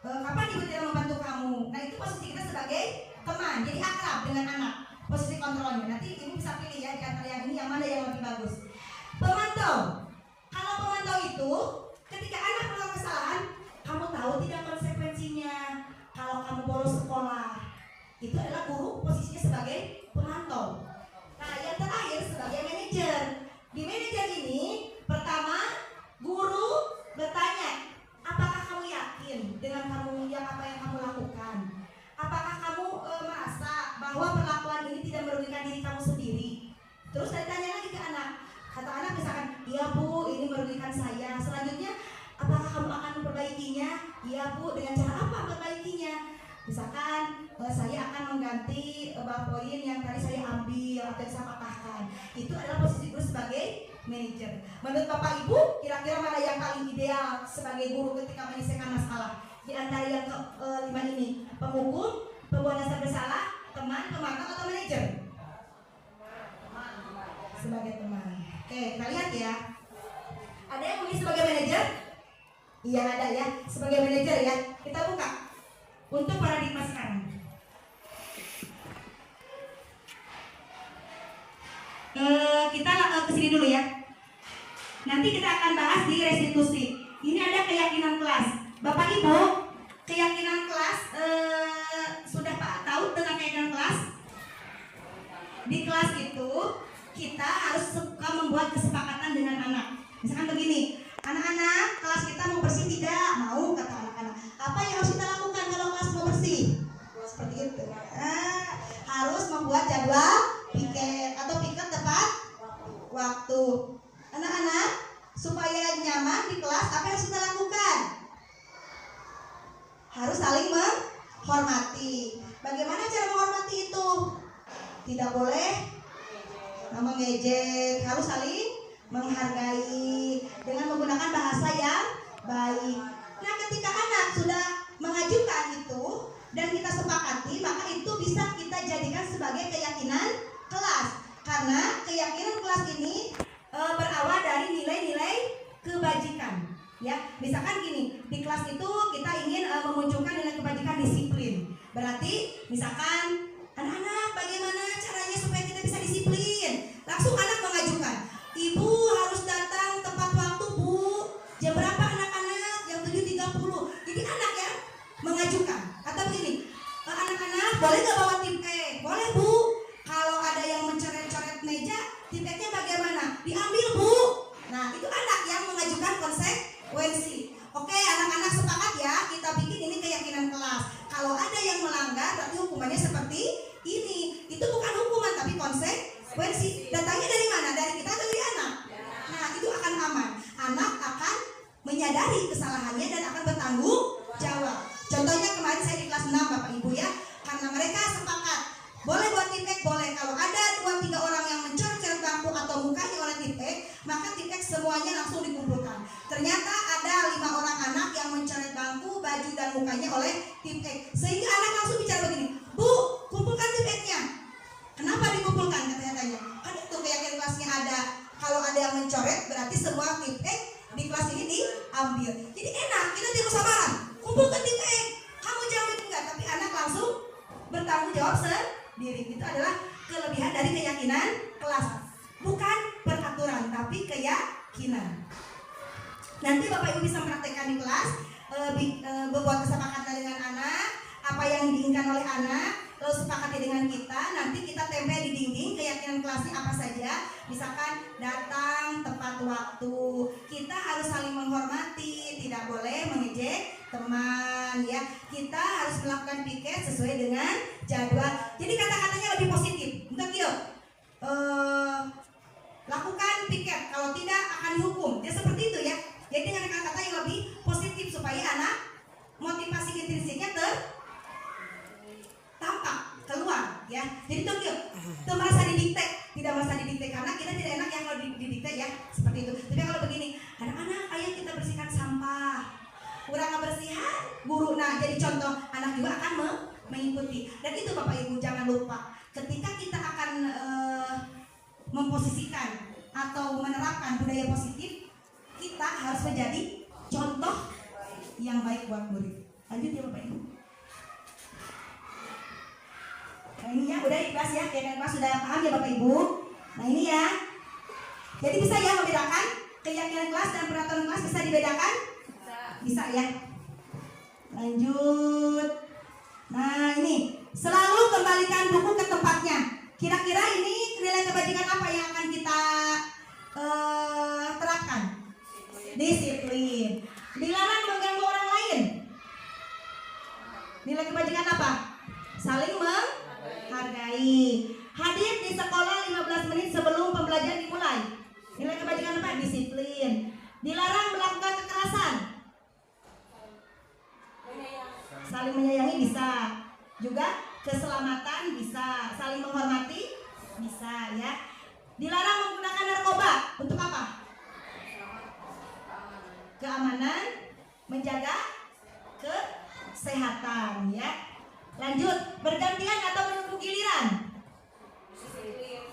Kapan ibu tidak membantu kamu? Nah itu posisi kita sebagai teman. Jadi akrab dengan anak. Posisi kontrolnya. Nanti ibu bisa pilih ya di antara yang ini yang mana yang lebih bagus. Pemantau. Kalau pemantau itu ketika anak melakukan kesalahan, kamu tahu tidak konsekuensinya. Kalau kamu bolos sekolah, itu adalah guru posisinya sebagai pemantau. Nah yang terakhir sebagai manajer. Di manajer ini pertama guru bertanya, apakah kamu yakin dengan apa yang kamu lakukan? Apakah kamu merasa bahwa perlakuan ini tidak merugikan diri kamu sendiri? Terus ditanya lagi ke anak. Kata anak misalkan, iya bu, ini merugikan saya. Selanjutnya, apakah kamu akan memperbaikinya? Iya bu, dengan cara apa memperbaikinya? Misalkan saya akan mengganti poin yang tadi saya ambil atau saya patahkan. Itu adalah posisi guru sebagai manajer. Menurut Bapak Ibu, kira-kira mana yang paling ideal sebagai guru ketika menyelesaikan masalah? Di antara yang kelima ini, penghukum, pembuat dasar bersalah, teman, pemantau atau manajer? Sebagai teman. Oke, kita lihat ya. Ada yang memilih sebagai manajer? Iya ada ya, sebagai manajer ya. Kita buka untuk paradigma sekarang. Kita kesini dulu ya. Nanti kita akan bahas di restitusi. Ini ada keyakinan kelas. Bapak Ibu, keyakinan kelas, sudah Pak tahu tentang keyakinan kelas? Di kelas itu kita harus suka membuat kesepakatan dengan anak. Misalkan begini, anak-anak, kelas kita mau bersih tidak? Mau, kata anak-anak. Apa yang harus kita lakukan kalau kelas mau bersih? Seperti itu. Harus membuat jadwal piket atau piket tepat waktu. Anak-anak, supaya nyaman di kelas, apa yang harus kita lakukan? Harus saling menghormati. Bagaimana cara menghormati itu? Tidak boleh mengejek, harus saling menghargai dengan menggunakan bahasa yang baik. Nah, ketika anak sudah mengajukan itu dan kita sepakati, maka itu bisa kita jadikan sebagai keyakinan kelas. Karena keyakinan kelas ini berawal dari nilai-nilai kebajikan. Ya, misalkan gini, di kelas itu kita ingin memunculkan nilai kebajikan disiplin. Berarti misalkan anak-anak, bagaimana caranya supaya kita bisa disiplin? Langsung anak mengajukan, Ibu harus datang tepat waktu, Bu. Jam berapa anak-anak? Jam 7.30. Jadi anak yang mengajukan. Atau begini, anak-anak boleh gak bawa tipek? Boleh, Bu. Kalau ada yang mencoret-coret meja, tipeknya bagaimana? Diambil, Bu. Nah, itu anak yang mengajukan konsekuensi. Oke, anak-anak sepakat ya, kita bikin ini keyakinan kelas. Kalau ada yang melanggar, berarti hukumannya seperti ini. Itu bukan hukuman, tapi konsekuensi. Datangnya dari mana? Dari kita atau dari anak? Nah, itu akan aman. Anak akan menyadari kesalahannya dan akan bertanggung jawab. Contohnya kemarin saya di kelas 6 Bapak Ibu ya, karena mereka sepakat boleh buat tipek, boleh. Kalau ada 2-3 orang yang mencoret-coret bangku atau mukanya oleh tipek, maka tipek semuanya langsung dikumpulkan. Ternyata ada 5 orang anak yang mencoret bangku, baju dan mukanya oleh tipek. Sehingga anak langsung bicara begini, Bu, kumpulkan tipeknya. Kenapa dikumpulkan? Katanya. Kan itu keyakinan kelasnya ada. Kalau ada yang mencoret, berarti semua tipek di kelas ini diambil. Jadi enak, kita tidak usah marah. Kumpulkan tipek, kamu jawab enggak, tapi anak langsung bertanggung jawab sendiri. Itu adalah kelebihan dari keyakinan kelas. Bukan peraturan, tapi keyakinan. Nanti Bapak Ibu bisa mempraktekkan di kelas, membuat kesepakatan dengan anak, apa yang diinginkan oleh anak, lalu sepakati dengan kita. Nanti kita tempel di dinding keyakinan kelasnya apa saja. Misalkan datang tepat waktu, kita harus saling menghormati, tidak boleh mengejek teman ya. Kita harus melakukan piket sesuai dengan jadwal. Jadi kata-katanya lebih positif. Untuk yuk, lakukan piket, kalau tidak akan dihukum. Ya seperti itu ya. Jadi dengan kata-kata yang lebih positif supaya anak motivasi intrinsiknya tampak keluar ya. Jadi tuh yuk, tuh merasa didikte, tidak merasa didikte karena kita tidak enak yang kalau didikte ya seperti itu. Tapi kalau begini, anak-anak ayo kita bersihkan sampah, kurang kebersihan guru. Nah jadi contoh, anak juga akan mengikuti. Dan itu Bapak Ibu jangan lupa, ketika kita akan memposisikan atau menerapkan budaya positif, kita harus menjadi contoh yang baik buat murid. Lanjut ya Bapak Ibu. Nah ini ya, udah ikhlas ya, keyakinan kelas sudah paham ya Bapak Ibu. Nah ini ya, jadi bisa ya membedakan keyakinan kelas dan peraturan kelas, bisa dibedakan? Bisa ya. Lanjut. Nah ini, selalu kembalikan buku ke tempatnya. Kira-kira ini nilai kebajikan apa yang akan kita terapkan? Disiplin. Dilarang mengganggu orang lain. Nilai kebajikan apa? Saling menghargai. Hadir di sekolah 15 menit sebelum pembelajaran dimulai. Nilai kebajikan apa? Disiplin. Dilarang melakukan kekerasan. Saling menyayangi bisa. Juga keselamatan bisa. Saling menghormati bisa ya. Dilarang menggunakan narkoba. Untuk apa? Keamanan, menjaga kesehatan ya. Lanjut, bergantian atau menunggu giliran.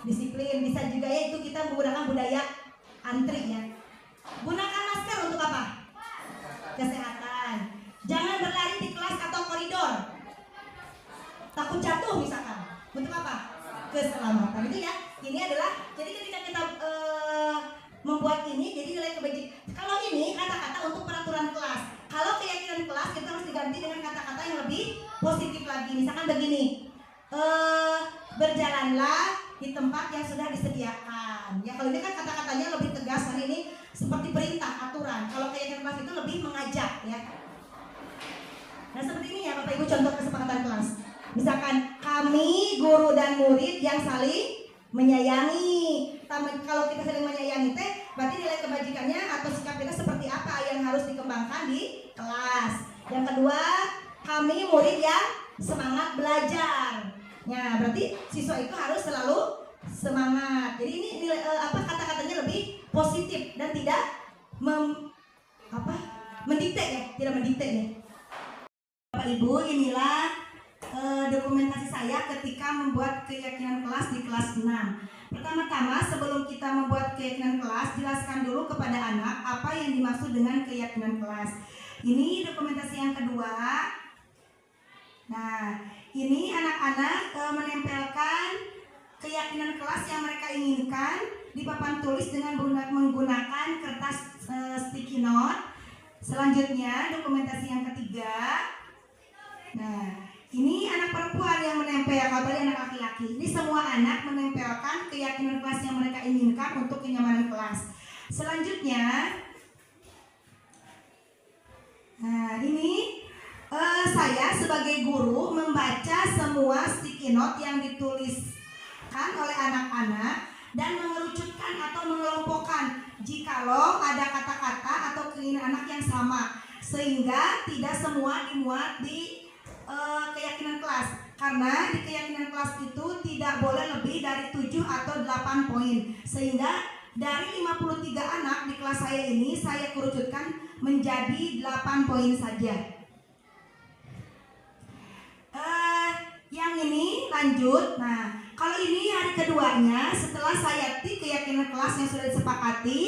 Disiplin bisa juga ya, itu kita menggunakan budaya antri ya. Gunakan masker untuk apa? Kesehatan. Jangan berlari di kelas atau koridor. Takut jatuh misalkan. Untuk apa? Keselamatan. Itu ya. Ini adalah, jadi ketika kita membuat ini, jadi nilai kebajikan. Kalau ini kata-kata untuk peraturan kelas. Kalau keyakinan kelas kita harus diganti dengan kata-kata yang lebih positif lagi. Misalkan begini, berjalanlah di tempat yang sudah disediakan. Ya kalau ini kan kata-katanya lebih tegas, hari ini seperti perintah, aturan. Kalau keyakinan kelas itu lebih mengajak ya. Nah seperti ini ya Bapak Ibu contoh kesepakatan kelas. Misalkan kami guru dan murid yang saling menyayangi. Kalau kita saling menyayangi berarti nilai kebajikannya atau sikap kita seperti apa yang harus dikembangkan di kelas. Yang kedua, kami murid yang semangat belajar. Ya, berarti siswa itu harus selalu semangat. Jadi ini nilai kata-katanya lebih positif dan tidak mendikte ya, tidak mendikte ya. Bapak Ibu, inilah dokumentasi saya ketika membuat keyakinan kelas di kelas 6. Pertama-tama sebelum kita membuat keyakinan kelas, jelaskan dulu kepada anak apa yang dimaksud dengan keyakinan kelas. Ini dokumentasi yang kedua. Nah, ini anak-anak menempelkan keyakinan kelas yang mereka inginkan di papan tulis dengan menggunakan kertas sticky note. Selanjutnya dokumentasi yang ketiga. Nah, ini anak perempuan yang menempel, kalau tadi anak laki-laki. Ini semua anak menempelkan keyakinan kelas yang mereka inginkan untuk kenyamanan kelas. Selanjutnya, nah ini saya sebagai guru membaca semua sticky note yang dituliskan oleh anak-anak dan mengerucutkan atau mengelompokkan jikalau ada kata-kata atau keinginan anak yang sama, sehingga tidak semua dimuat di keyakinan kelas. Karena di keyakinan kelas itu tidak boleh lebih dari 7 atau 8 poin. Sehingga dari 53 anak di kelas saya ini saya kerucutkan menjadi 8 poin saja. Yang ini lanjut. Nah, kalau ini hari keduanya setelah saya tik keyakinan kelas yang sudah disepakati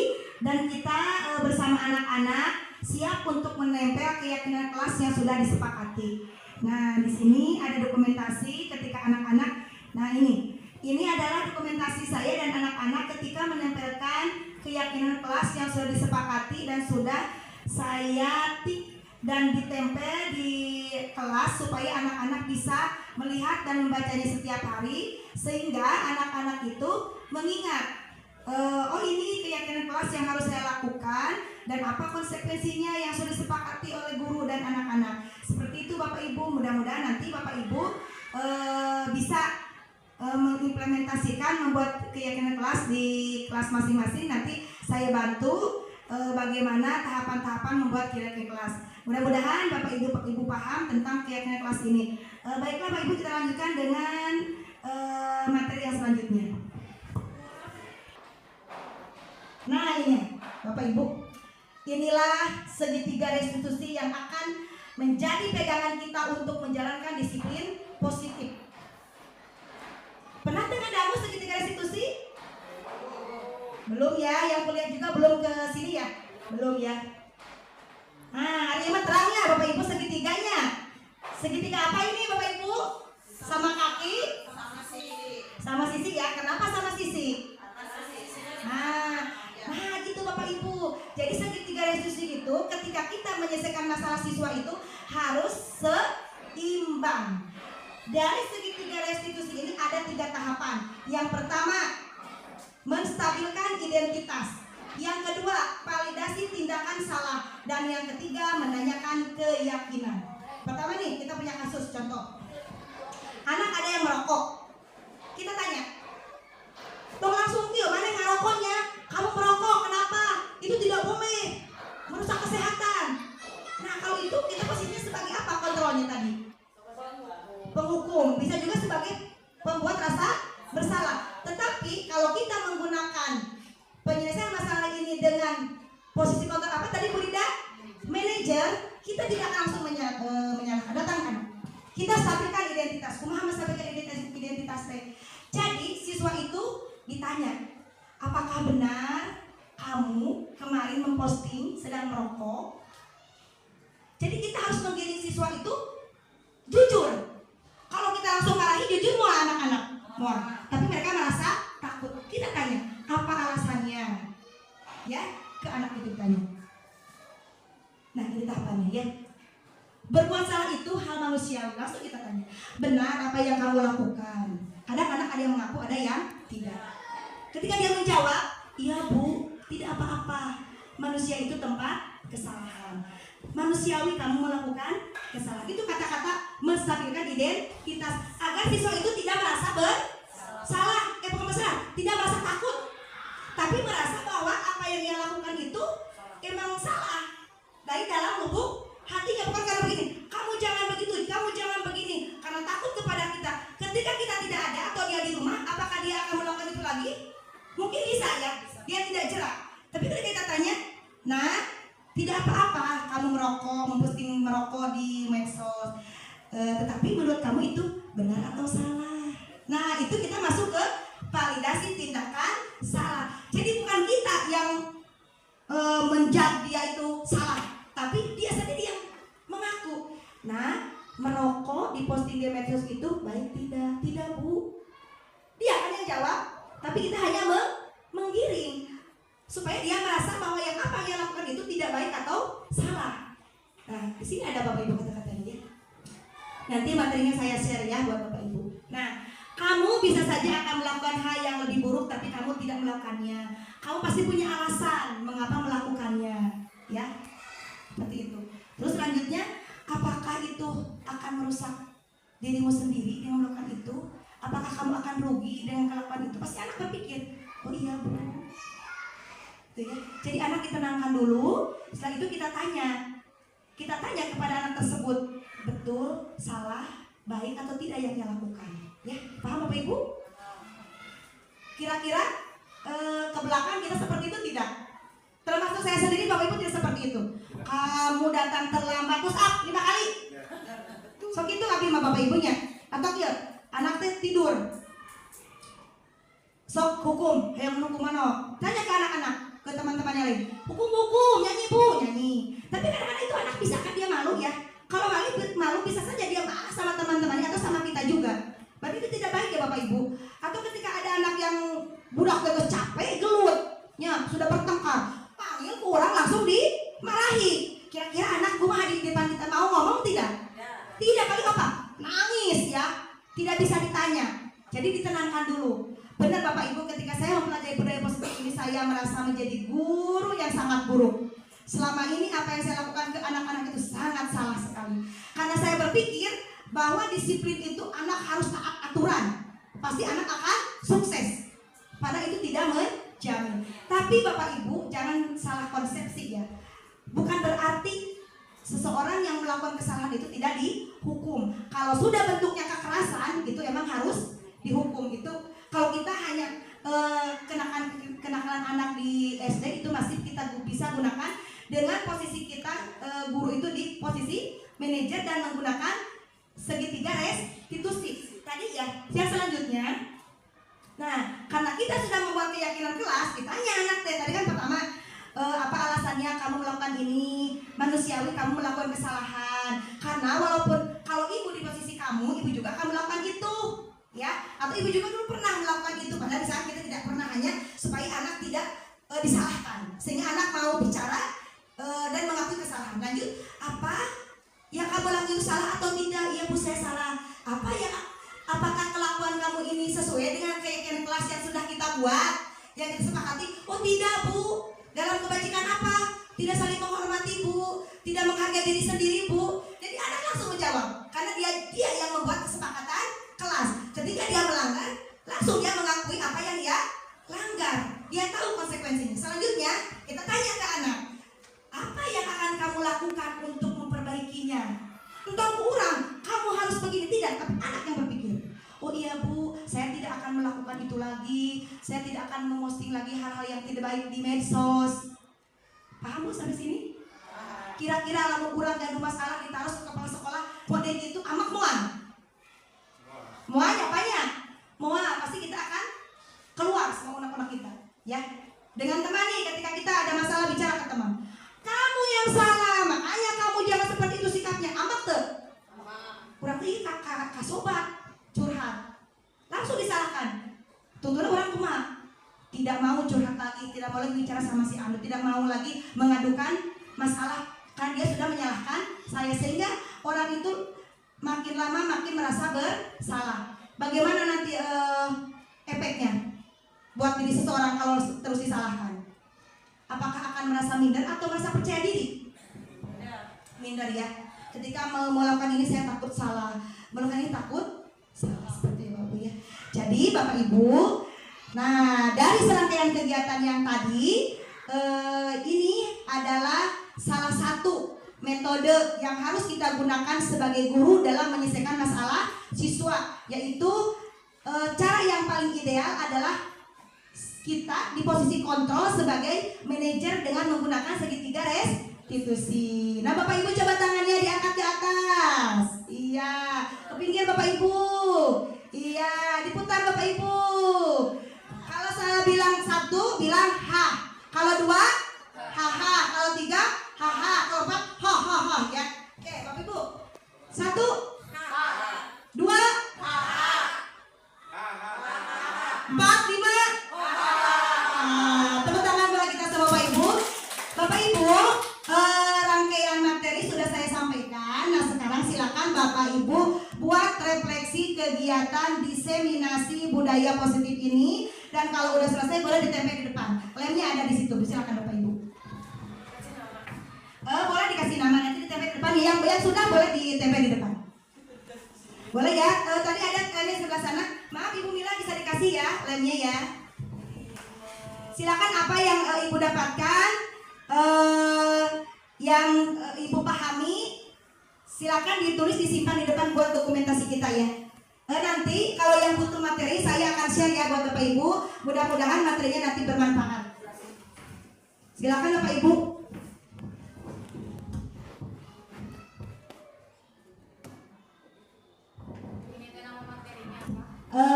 dan kita bersama anak-anak siap untuk menempel keyakinan kelas yang sudah disepakati. Nah, di sini ada dokumentasi ketika anak-anak. Nah, ini adalah dokumentasi saya dan anak-anak ketika menempelkan keyakinan kelas yang sudah disepakati dan sudah saya tik dan ditempel di kelas supaya anak-anak bisa melihat dan membacanya setiap hari, sehingga anak-anak itu mengingat oh ini keyakinan kelas yang harus saya lakukan dan apa konsekuensinya yang sudah disepakati oleh guru dan anak-anak. Seperti itu Bapak Ibu, mudah-mudahan nanti Bapak Ibu bisa mengimplementasikan membuat keyakinan kelas di kelas masing-masing. Nanti saya bantu bagaimana tahapan-tahapan membuat keyakinan kelas. Mudah-mudahan Bapak Ibu paham tentang keyakinan kelas ini. Baiklah Bapak Ibu, kita lanjutkan dengan materi yang selanjutnya. Nah ini Bapak Ibu, inilah segitiga restitusi yang akan menjadi pegangan kita untuk menjalankan disiplin positif. Pernah dengar kamu segitiga restitusi? Belum ya, yang kuliah juga belum ke sini ya? Belum ya? Nah, hari ini terang ya Bapak Ibu segitiganya. Segitiga apa ini Bapak Ibu? Sama kaki? Sama sisi ya. Kenapa sama sisi? Nah gitu Bapak Ibu. Jadi segitiga restitusi itu ketika kita menyelesaikan masalah siswa itu harus seimbang. Dari segitiga restitusi ini ada 3 tahapan. Yang pertama, menstabilkan identitas. Yang kedua, validasi tindakan salah. Dan yang ketiga, menanyakan keyakinan. Pertama nih, kita punya kasus contoh. Anak ada yang merokok. Kita tanya, dong langsung yuk, mana yang ngerokoknya? Kamu merokok, kenapa? Itu tidak boleh, merusak kesehatan. Nah kalau itu kita posisinya sebagai apa kontrolnya tadi? Penghukum, bisa juga sebagai pembuat rasa bersalah. Tetapi kalau kita menggunakan penyelesaian masalah ini dengan posisi kontrol apa tadi Bu Rida? Manajer, kita tidak langsung menyalahkan, datangkan. Kita stabilkan identitas. Kumaha menstabilkan identitas teh. Jadi siswa itu ditanya, apakah benar kamu kemarin memposting sedang merokok? Jadi kita harus menggiring siswa itu jujur. Kalau kita langsung marahi jujur mau anak-anak, mau. Tapi mereka merasa takut. Kita tanya, apa alasannya? Ya, ke anak itu tanya. Nah, ini tahapannya ya. Berbuat salah itu hal manusiawi. Langsung kita tanya, benar apa yang kamu lakukan? Kadang-kadang ada yang mengaku, ada yang tidak. Ketika dia menjawab, iya Bu, tidak apa-apa. Manusia itu tempat kesalahan. Manusiawi kamu melakukan kesalahan. Itu kata-kata menstabilkan identitas agar siswa itu tidak merasa bersalah, bukan bersalah, tidak merasa takut, tapi merasa bahwa apa yang dia lakukan itu emang salah dari dalam lubuk hatinya. Bukan karena begini, kamu jangan begitu, kamu jangan begini, karena takut kepada kita. Ketika kita tidak ada atau dia di rumah, apakah dia akan melakukan itu lagi? Mungkin bisa ya, dia tidak jerak. Tapi ketika kita tanya, nah, tidak apa-apa kamu memposting merokok di medsos, tetapi menurut kamu itu benar atau salah? Nah, itu kita masuk ke validasi tindakan salah. Jadi bukan kita yang menjudge dia itu salah, tapi dia sendiri yang mengaku. Nah, merokok diposting di medsos itu baik tidak? Tidak Bu. Dia kan yang jawab, tapi kita hanya menggiring supaya dia merasa bahwa yang apa yang dia lakukan itu tidak baik atau salah. Nah, di sini ada Bapak Ibu kata-katanya ya. Nanti materinya saya share ya buat Bapak Ibu. Nah, kamu bisa saja akan melakukan hal yang lebih buruk tapi kamu tidak melakukannya. Kamu pasti punya alasan mengapa melakukannya, ya. Seperti itu. Terus selanjutnya, apakah itu akan merusak dirimu sendiri dengan melakukan itu? Apakah kamu akan rugi dengan melakukan itu? Pasti anak berpikir, oh iya Bu. Ya. Jadi anak ditenangkan dulu, setelah itu kita tanya kepada anak tersebut, betul, salah, baik atau tidak yang dia lakukan. Ya, paham Bapak Ibu? Kira-kira ke belakang kita seperti itu tidak? Termasuk saya sendiri, Bapak Ibu tidak seperti itu. Kamu datang terlambat, push up 5 kali. So gitu lagi sama Bapak Ibunya. Atau dia, anak teh tidur. Sok hukum, yang hukum mana? Tanya ke anak-anak, ke teman-temannya lain. Hukum, nyanyi Bu, nyanyi. Tapi kadang-kadang itu anak bisa kan dia malu ya. Kalau malu bisa saja dia marah sama teman-temannya atau sama kita juga. Berarti itu tidak baik ya Bapak Ibu. Atau ketika ada anak yang budak geus capek, gelutnya sudah bertengkar, panggil ke orang langsung dimarahi. Kira-kira anak kumaha di depan kita mau ngomong tidak? Tidak, paling apa? Nangis ya. Tidak bisa ditanya. Jadi ditenangkan dulu. Benar Bapak Ibu, ketika saya mempelajari budaya positif ini, saya merasa menjadi guru yang sangat buruk. Selama ini apa yang saya lakukan ke anak-anak itu sangat salah sekali. Karena saya berpikir bahwa disiplin itu anak harus taat aturan. Pasti anak akan sukses. Padahal itu tidak menjamin. Tapi Bapak Ibu jangan salah konsepsi ya. Bukan berarti seseorang yang melakukan kesalahan itu tidak dihukum. Kalau sudah bentuknya kekerasan, itu emang harus dihukum. Itu kalau kita hanya kenakalan anak di SD itu masih kita bisa gunakan dengan posisi kita guru itu di posisi manajer dan menggunakan segitiga restitusi. Tadi ya, yang selanjutnya. Nah, karena kita sudah membuat keyakinan kelas, kita tanya anak tadi kan pertama apa alasannya kamu melakukan ini? Manusiawi kamu melakukan kesalahan. Karena walaupun kalau ibu di posisi kamu, ibu juga akan melakukan itu. Ya, atau ibu juga dulu pernah melakukan itu, padahal di saat kita tidak pernah, hanya supaya anak tidak disalahkan, sehingga anak mau bicara dan mengakui kesalahan. Lanjut, apa yang kamu lakukan itu salah atau tidak? Iya Bu, saya salah. Apakah kelakuan kamu ini sesuai dengan keyakinan kelas yang sudah kita buat, yang kita sepakati? Oh tidak Bu, dalam kebajikan apa? Tidak saling menghormati Bu, tidak menghargai diri sendiri Bu. Jadi anak langsung menjawab, karena dia yang membuat kesepakatan kelas. Ketika dia melanggar, langsung dia mengakui apa yang dia langgar. Dia tahu konsekuensinya. Selanjutnya kita tanya ke anak, apa yang akan kamu lakukan untuk memperbaikinya? Entah kurang, kamu harus begini, tidak. Tapi anak yang berpikir, oh iya Bu, saya tidak akan melakukan itu lagi. Saya tidak akan memposting lagi hal-hal yang tidak baik di medsos. Paham Bu sampai sini? Kira-kira lalu kurang dan masalah ditaruh ke kepala sekolah, model itu amak muan. Muan apanya? Muan pasti kita akan keluar sama anak-anak kita, ya. Dengan teman nih, ketika kita ada masalah bicara ke teman, kamu yang salah, makanya kamu jangan seperti itu sikapnya. Amak tuh. Kurang tinggi kakak sobat curhat, langsung disalahkan. Tuntunan orang kumaha? Tidak mau curhat lagi, tidak mau lagi bicara sama si Anu, tidak mau lagi mengadukan masalah, kan dia sudah menyalahkan saya, sehingga orang itu makin lama makin merasa bersalah. Bagaimana nanti efeknya buat diri seseorang kalau terus disalahkan? Apakah akan merasa minder atau merasa percaya diri? Minder ya. Ketika mau melakukan ini saya takut salah, melakukan ini takut salah, seperti itu Bapak Ibu ya. Jadi Bapak Ibu, nah dari serangkaian kegiatan yang tadi ini adalah salah satu metode yang harus kita gunakan sebagai guru dalam menyelesaikan masalah siswa, yaitu cara yang paling ideal adalah kita di posisi kontrol sebagai manajer dengan menggunakan segitiga restitusi. Nah Bapak Ibu coba tangannya diangkat ke atas. Iya, ke pinggir Bapak Ibu. Iya, diputar Bapak Ibu. Kalau saya bilang 1, bilang ha. Kalau 2, ha ha. Kalau 3, ha ha. Kalau 4, ha ha ha ya. Oke, Bapak Ibu. 1, ha. 2, ha ha. 4, 5, tepuk tangan buat kita sama Bapak Ibu. Bapak Ibu, rangkaian materi sudah saya sampaikan. Nah sekarang silakan Bapak Ibu buat refleksi kegiatan diseminasi budaya positif ini. Dan kalau udah selesai boleh ditempel di depan. Lemnya ada di situ. Silakan Bapak Ibu. Boleh dikasih nama, nanti ditempel di depan. Yang sudah boleh ditempel di depan. Boleh ya. Tadi ada di sebelah sana. Maaf Ibu Mila, bisa dikasih ya lemnya ya. Silakan apa yang Ibu dapatkan, yang Ibu pahami, silakan ditulis, disimpan di depan buat dokumentasi kita ya. Nanti kalau yang butuh materi saya akan share ya buat Bapak Ibu. Mudah-mudahan materinya nanti bermanfaat. Silakan Bapak Ibu.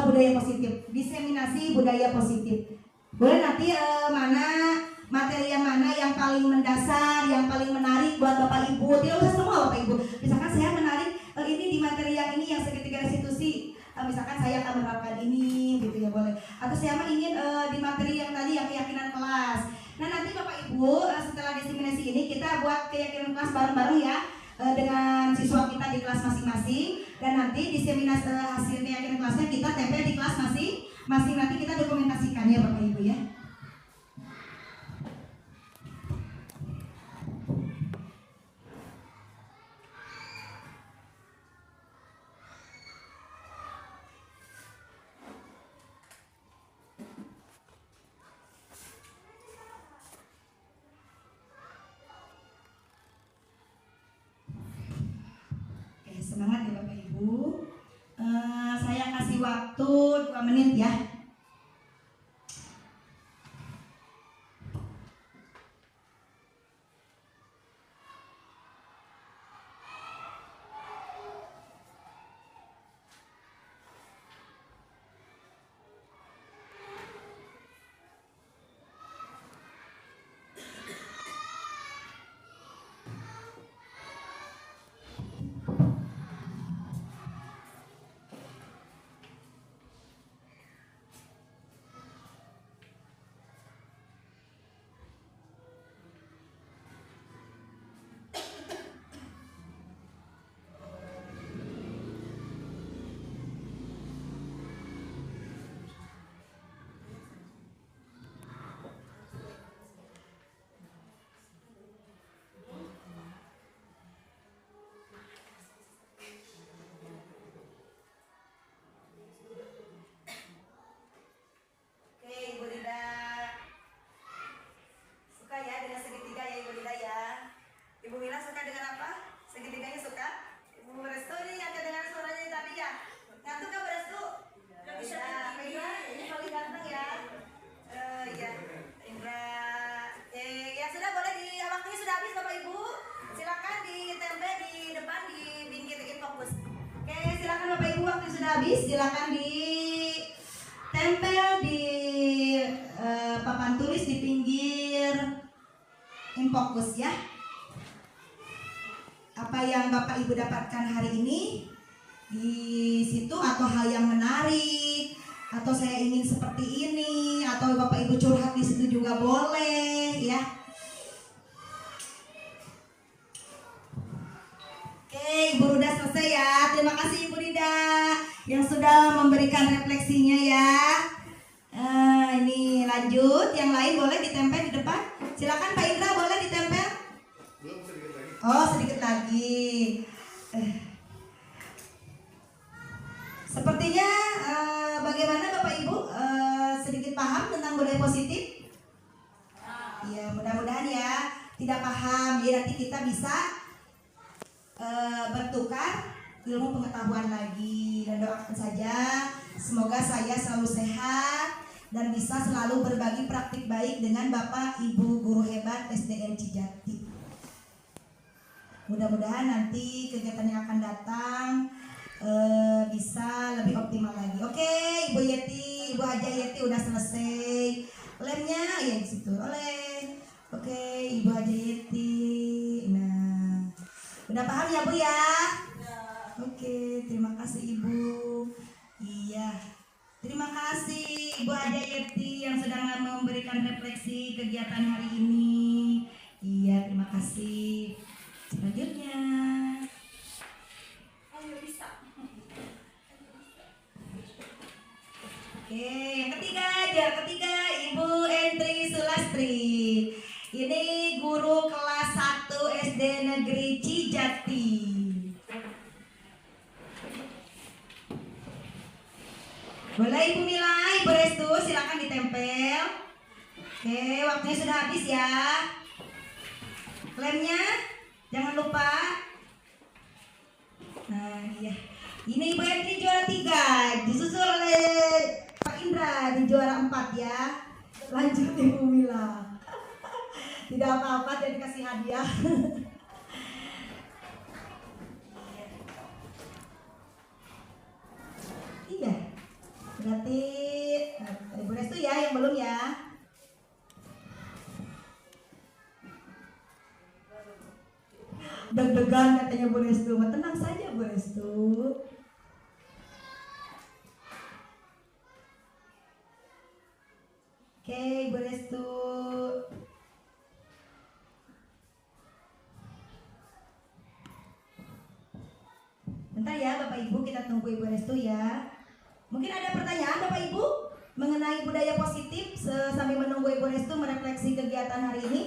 Budaya positif, diseminasi budaya positif. Boleh nanti mana materi yang mana yang paling mendasar, yang paling menarik buat Bapak Ibu. Tidak usah semua Bapak Ibu. Misalkan saya menarik ini di materi yang ini yang segitiga restitusi. Misalkan saya akan menerapkan ini, gitu ya boleh. Atau saya ingin di materi yang tadi yang keyakinan kelas. Nah nanti Bapak Ibu setelah diseminasi ini kita buat keyakinan kelas bareng-bareng ya. Dengan siswa kita di kelas masing-masing, dan nanti diseminasi hasil keyakinan kelasnya kita tempel di kelas masing-masing, nanti kita dokumentasikan ya Bapak Ibu ya. Semangat ya Bapak Ibu. Saya kasih waktu 2 menit ya. Habis silakan ditempel di papan tulis di pinggir Infokus ya. Apa yang Bapak Ibu dapatkan hari ini di situ, atau hal yang menarik, atau saya ingin seperti ini, atau Bapak Ibu curhat di situ juga boleh ya. Oke, Ibu Ruda selesai ya. Terima kasih Ibu Rida yang sudah memberikan refleksinya ya. Ini lanjut, yang lain boleh ditempel di depan. Silakan Pak Indra, boleh ditempel. Belum, sedikit lagi. Oh, sedikit lagi. Sepertinya bagaimana Bapak Ibu sedikit paham tentang budaya positif? Iya, mudah-mudahan ya. Tidak paham, jadi nanti kita bisa bertukar ilmu pengetahuan lagi. Dan doakan saja semoga saya selalu sehat dan bisa selalu berbagi praktik baik dengan Bapak Ibu guru hebat SDN Cijati. Mudah-mudahan nanti kegiatan yang akan datang bisa lebih optimal lagi. Oke, Ibu Yeti, Ibu Haja Yeti udah selesai. Lemnya ya di situ. Oleh. Oke, Ibu Haja Yeti. Nah, udah paham ya Bu ya? Oke, terima kasih Ibu. Iya. Terima kasih Ibu Haja Yeti yang sudah memberikan refleksi kegiatan hari ini. Iya, terima kasih. Selanjutnya. Oke, yang ketiga, juara ketiga Ibu Entri Sulastri. Ini guru kelas 1 SD Negeri Cijati. Boleh Ibu Mila, Ibu Restu, silakan ditempel. Oke, waktunya sudah habis ya. Lemnya jangan lupa. Nah, iya. Ini Ibu Entri juara 3, disusul oleh Pak Indra di juara 4 ya. Lanjut Ibu Mila. Tidak apa-apa, jadi kasih hadiah. Iya. Berarti Ibu Restu ya yang belum ya. Deg-degan katanya Bu Restu. Tenang saja Bu Restu. Oke, Bu Restu. Bentar ya Bapak Ibu, kita tunggu Ibu Restu ya. Mungkin ada pertanyaan Bapak Ibu mengenai budaya positif sambil menunggu Ibu Restu merefleksi kegiatan hari ini?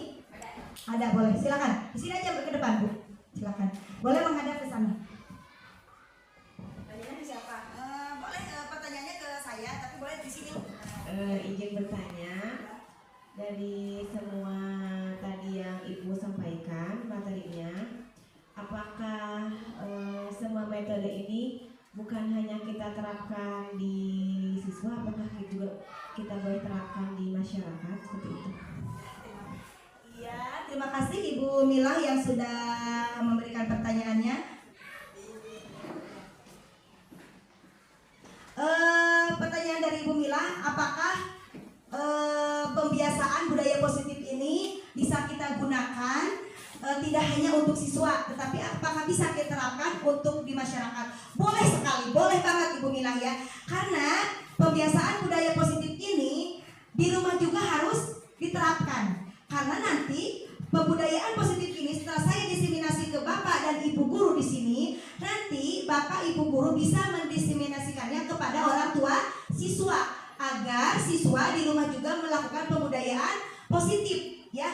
Ada, boleh. Silakan. Di sini aja ke depan, Bu. Silakan. Boleh menghadap ke sana. Pertanyaannya siapa? Boleh pertanyaannya ke saya, tapi boleh di sini. Izin bertanya, dari semua tadi yang Ibu sampaikan materinya, apakah semua metode ini bukan hanya kita terapkan di siswa, apakah juga kita boleh terapkan di masyarakat seperti itu? Iya, terima kasih Ibu Mila yang sudah memberikan pertanyaannya. Pertanyaan dari Ibu Mila, apakah pembiasaan budaya positif ini bisa kita gunakan tidak hanya untuk siswa, tetapi apakah bisa kita terapkan untuk di masyarakat? Boleh sekali, boleh banget Ibu Mila ya. Karena pembiasaan budaya positif ini di rumah juga harus diterapkan. Karena nanti pembudayaan positif ini setelah saya diseminasi ke Bapak dan Ibu guru di sini, nanti Bapak Ibu guru bisa mendiseminasikannya kepada orang tua siswa agar siswa di rumah juga melakukan pembudayaan positif ya.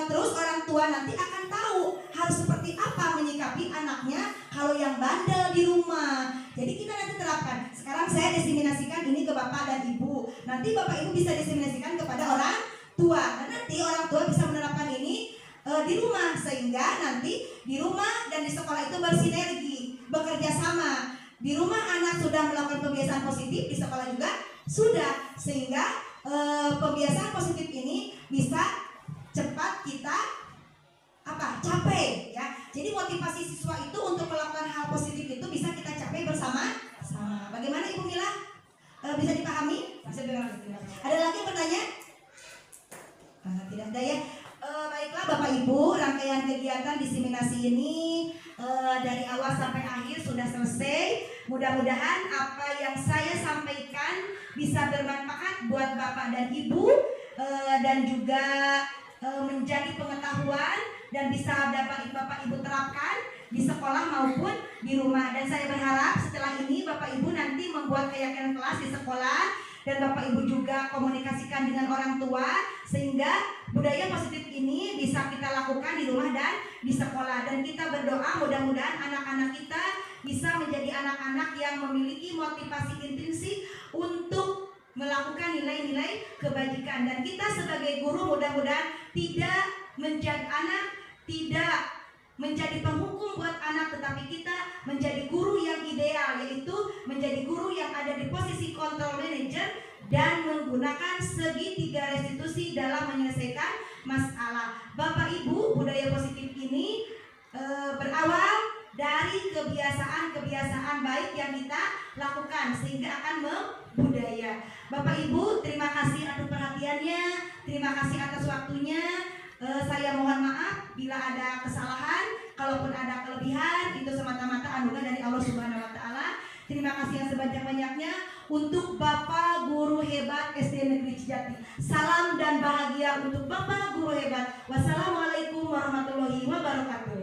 Terus orang tua nanti akan tahu harus seperti apa menyikapi anaknya kalau yang bandel di rumah. Jadi kita nanti terapkan. Sekarang saya diseminasikan ini ke Bapak dan Ibu. Nanti Bapak Ibu bisa diseminasikan kepada orang tua. Dan nanti orang tua bisa menerapkan ini di rumah, sehingga nanti di rumah dan di sekolah itu bersinergi, bekerja sama. Di rumah anak sudah melakukan pembiasaan positif, di sekolah juga sudah, sehingga pembiasaan positif ini bisa cepat kita capai ya. Jadi motivasi siswa itu untuk melakukan hal positif itu bisa kita capai bersama-sama. Bagaimana Ibu Mila? Bisa dipahami? Bisa dipahami. Ada lagi yang bertanya? Tidak ada ya. Baiklah Bapak Ibu, rangkaian kegiatan diseminasi ini dari awal sampai akhir sudah selesai. Mudah-mudahan apa yang saya sampaikan bisa bermanfaat buat Bapak dan Ibu dan juga menjadi pengetahuan dan bisa dapat Bapak Ibu terapkan di sekolah maupun di rumah. Dan saya berharap setelah ini Bapak Ibu nanti membuat keyakinan kelas di sekolah, dan Bapak Ibu juga komunikasikan dengan orang tua sehingga budaya positif ini bisa kita lakukan di rumah dan di sekolah. Dan kita berdoa mudah-mudahan anak-anak kita bisa menjadi anak-anak yang memiliki motivasi intrinsik untuk melakukan nilai-nilai kebajikan. Dan kita sebagai guru mudah-mudahan tidak menjadi penghukum buat anak, tetapi kita menjadi guru yang ideal, yaitu menjadi guru yang ada di posisi control manager dan menggunakan segitiga restitusi dalam menyelesaikan masalah. Bapak Ibu, budaya positif ini berawal dari kebiasaan-kebiasaan baik yang kita lakukan sehingga akan membudaya. Bapak Ibu, terima kasih atas perhatiannya, terima kasih atas waktunya. Saya mohon maaf bila ada kesalahan, kalaupun ada kelebihan itu semata-mata anugerah dari Allah Subhanahu wa taala. Terima kasih yang sebanyak-banyaknya untuk Bapak Guru Hebat SD Negeri Cijati. Salam dan bahagia untuk Bapak Guru Hebat. Wassalamualaikum warahmatullahi wabarakatuh.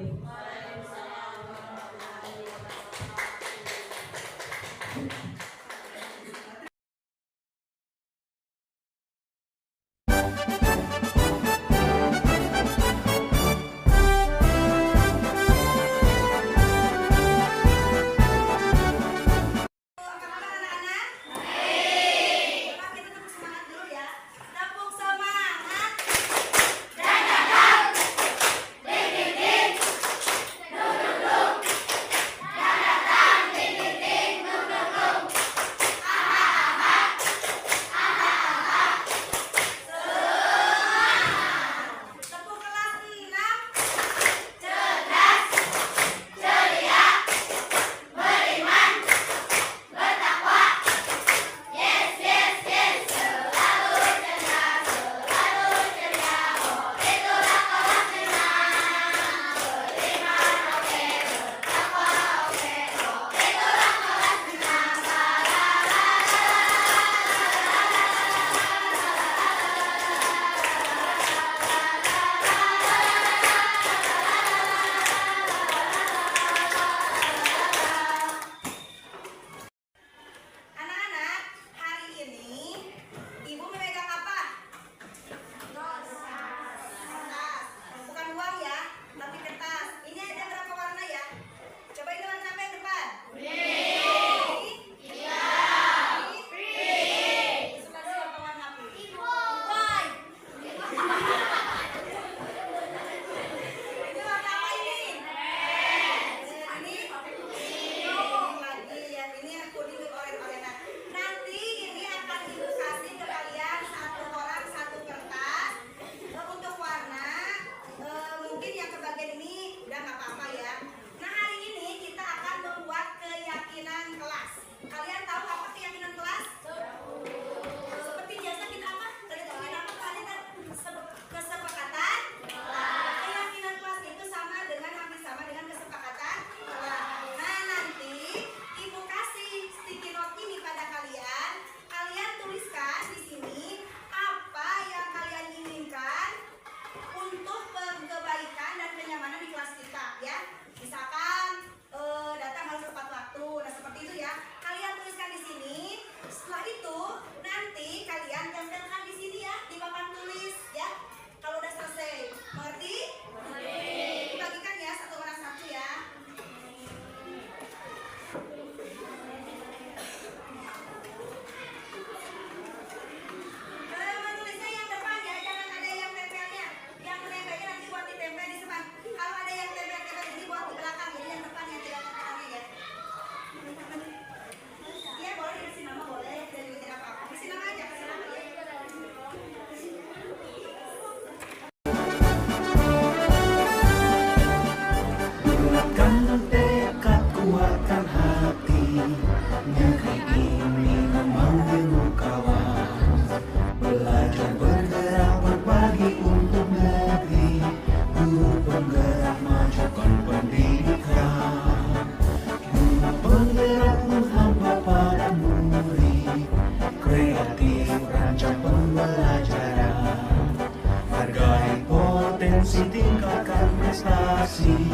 potensi, tingkatkan prestasi,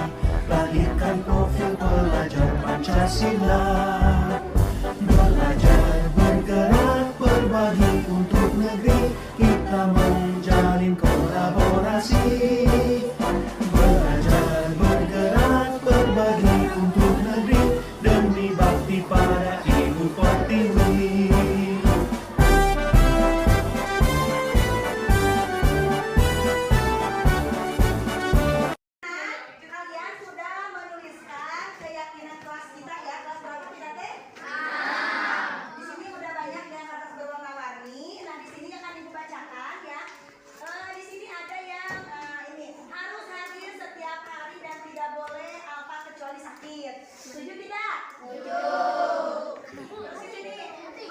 lahirkan profil pelajar Pancasila. Belajar, bergerak, berbagi untuk negeri, kita menjalin kolaborasi. Belajar, bergerak, berbagi untuk negeri, demi bakti pada Ibu Pertiwi. Kalian sudah menuliskan keyakinan kelas kita ya, kelas berapa kita teh? Di sini udah banyak yang kertas berwarna-warni. Nah di sini akan ibu bacakan ya. Di sini ada yang ini harus hadir setiap hari dan tidak boleh apa kecuali sakit. Setuju tidak? Setuju. Terus ini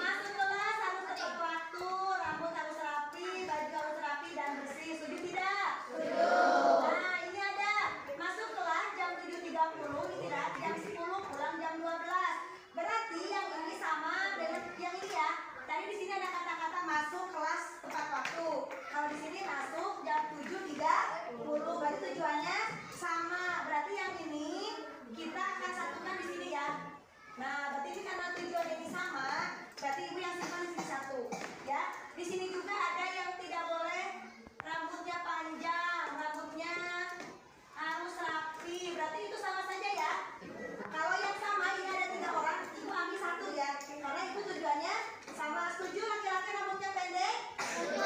masuk kelas harus tepat waktu, rambut harus rapi, baju harus rapi dan bersih. Setuju tidak? Setuju. Nah ini ada masuk kelas jam 7.30, istirahat jam 10, pulang jam 12. Berarti yang ini sama dengan yang ini ya. Tadi di sini ada kata-kata masuk kelas tepat waktu. Kalau di sini masuk jam 7.30, berarti tujuannya sama. Berarti yang ini kita akan satukan di sini ya. Nah, berarti ini karena tujuannya ini sama, berarti ibu yang simpan di sini satu, ya. Di sini juga ada yang tidak boleh rambutnya panjang, rambutnya harus rapi, berarti itu sama saja ya. Kalau yang sama ini ada 3 orang, ibu ambil satu ya, karena ibu tujuannya sama. Setuju laki-laki rambutnya pendek? Setuju.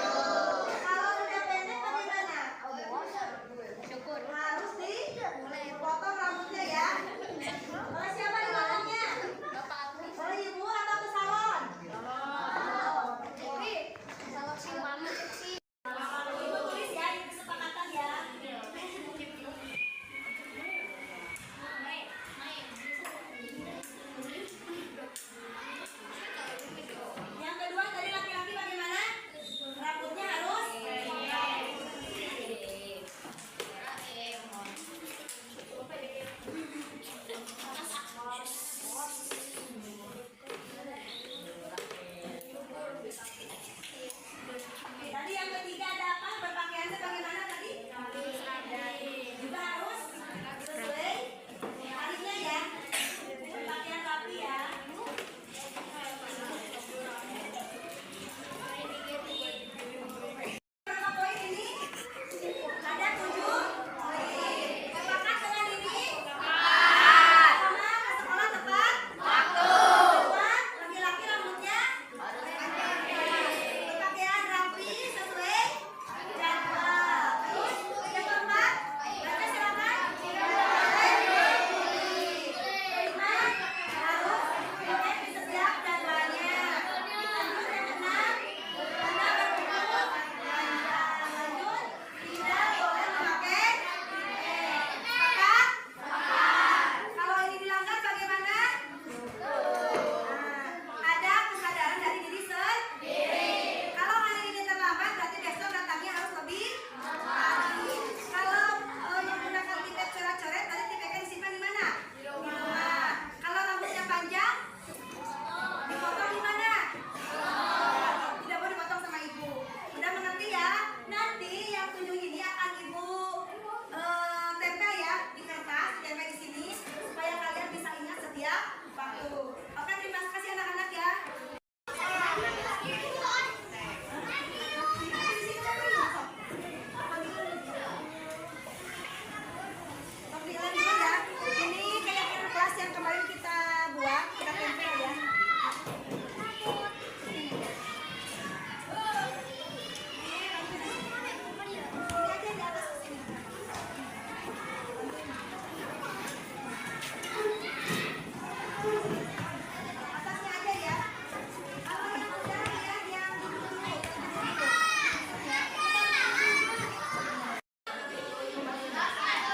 Kalau udah pendek bagaimana? Harus dipotong rambutnya ya. Oleh siapa dimotongnya? Oleh ibu atau ke salon? Ibu tulis ya, ini kesepakatan ya. Yang kedua dari laki-laki bagaimana? Rambutnya harus tadi yang ketiga ada apa? Berpakaiannya bagaimana tadi? Juga harus sesuai harinya ya. Berpakaian rapi ya. Berapa poin ini? Ada 7 poin. Sepakat dengan ini? Sama ke sekolah tepat waktu. Kedua, laki-laki rambutnya berpakaian rapi sesuai jadwal. Terus yang keempat, baca silakan. Kelima, harus pakai di setiap jadwalnya. Lanjut yang keenam, Anda berkumpul panjang. Lanjut, tidak boleh memakai sepakat. Kalau ini dilanggar bagaimana? Ada kesadaran dari diri sendiri. Kalau hari ini terlambat berarti besok datangnya harus lebih pagi. Kalau menggunakan tiket coret-coret berarti tipenya disimpan di mana? Di rumah. Kalau rambutnya panjang dipotong di mana? Tidak boleh dipotong sama ibu. Udah mengerti ya? Nanti yang tunjuk ini akan ibu tempel ya di kertas, tempel di sini supaya kalian bisa ingat setiap waktu. Oke, terima kasih anak-anak ya. Pemilihan dulu ya. Ini keyakinan kelas yang kemarin kita buat, kita tempel ya. Ini aja di atas sini. Atasnya aja ya. Kalau yang udah ya yang dulu.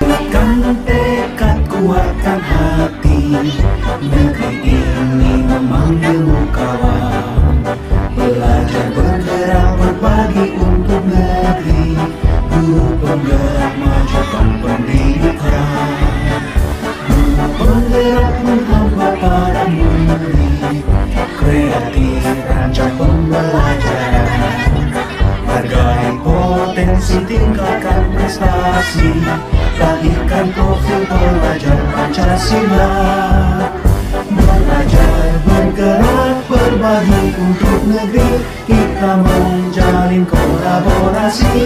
Kuatkan tekad, kuatkan hati, negeri ini memanggilmu kawan. Belajar, bergerak, berbagi untuk negeri, guru penggerak majukan pendidikan. Guru penggerak menghamba pada murid, kreatif rancang pembelajaran. Hargai potensi, tingkatkan prestasi. prestasi, lahirkan profil pelajar Pancasila. Belajar, bergerak, berbagi untuk negeri, kita menjalin kolaborasi.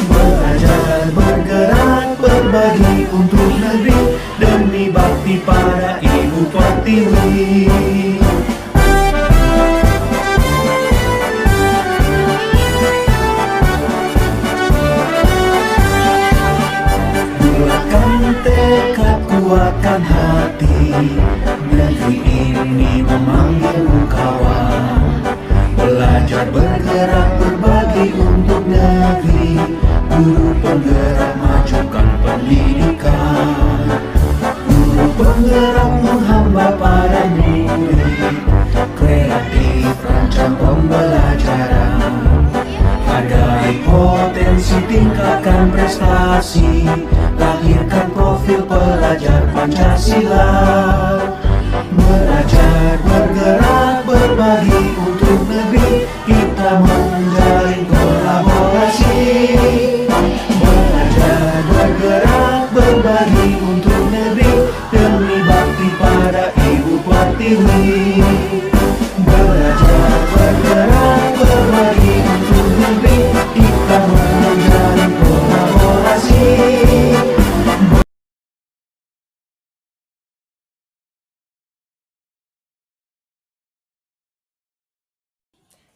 Belajar, bergerak, berbagi untuk negeri, demi bakti pada Ibu Pertiwi. Bulatkan tekad, kuatkan hati, negeri ini memanggilmu kawan. Belajar, bergerak, berbagi untuk negeri, guru penggerak majukan pendidikan. Guru penggerak menghamba pada murid, kreatif rancang pembelajaran. Hargai potensi, tingkatkan prestasi, lahirkan profil pelajar Pancasila. Belajar, bergerak, berbagi untuk negeri, kita menjalin kolaborasi. Belajar, bergerak, berbagi untuk negeri, demi bakti pada Ibu Pertiwi. Belajar, bergerak, berbagi untuk negeri, kita menjalin kolaborasi.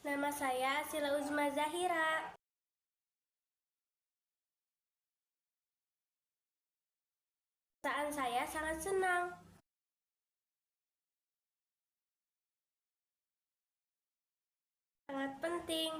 Nama saya Sila Uzma Zahira. Perasaan saya sangat senang. Sangat penting.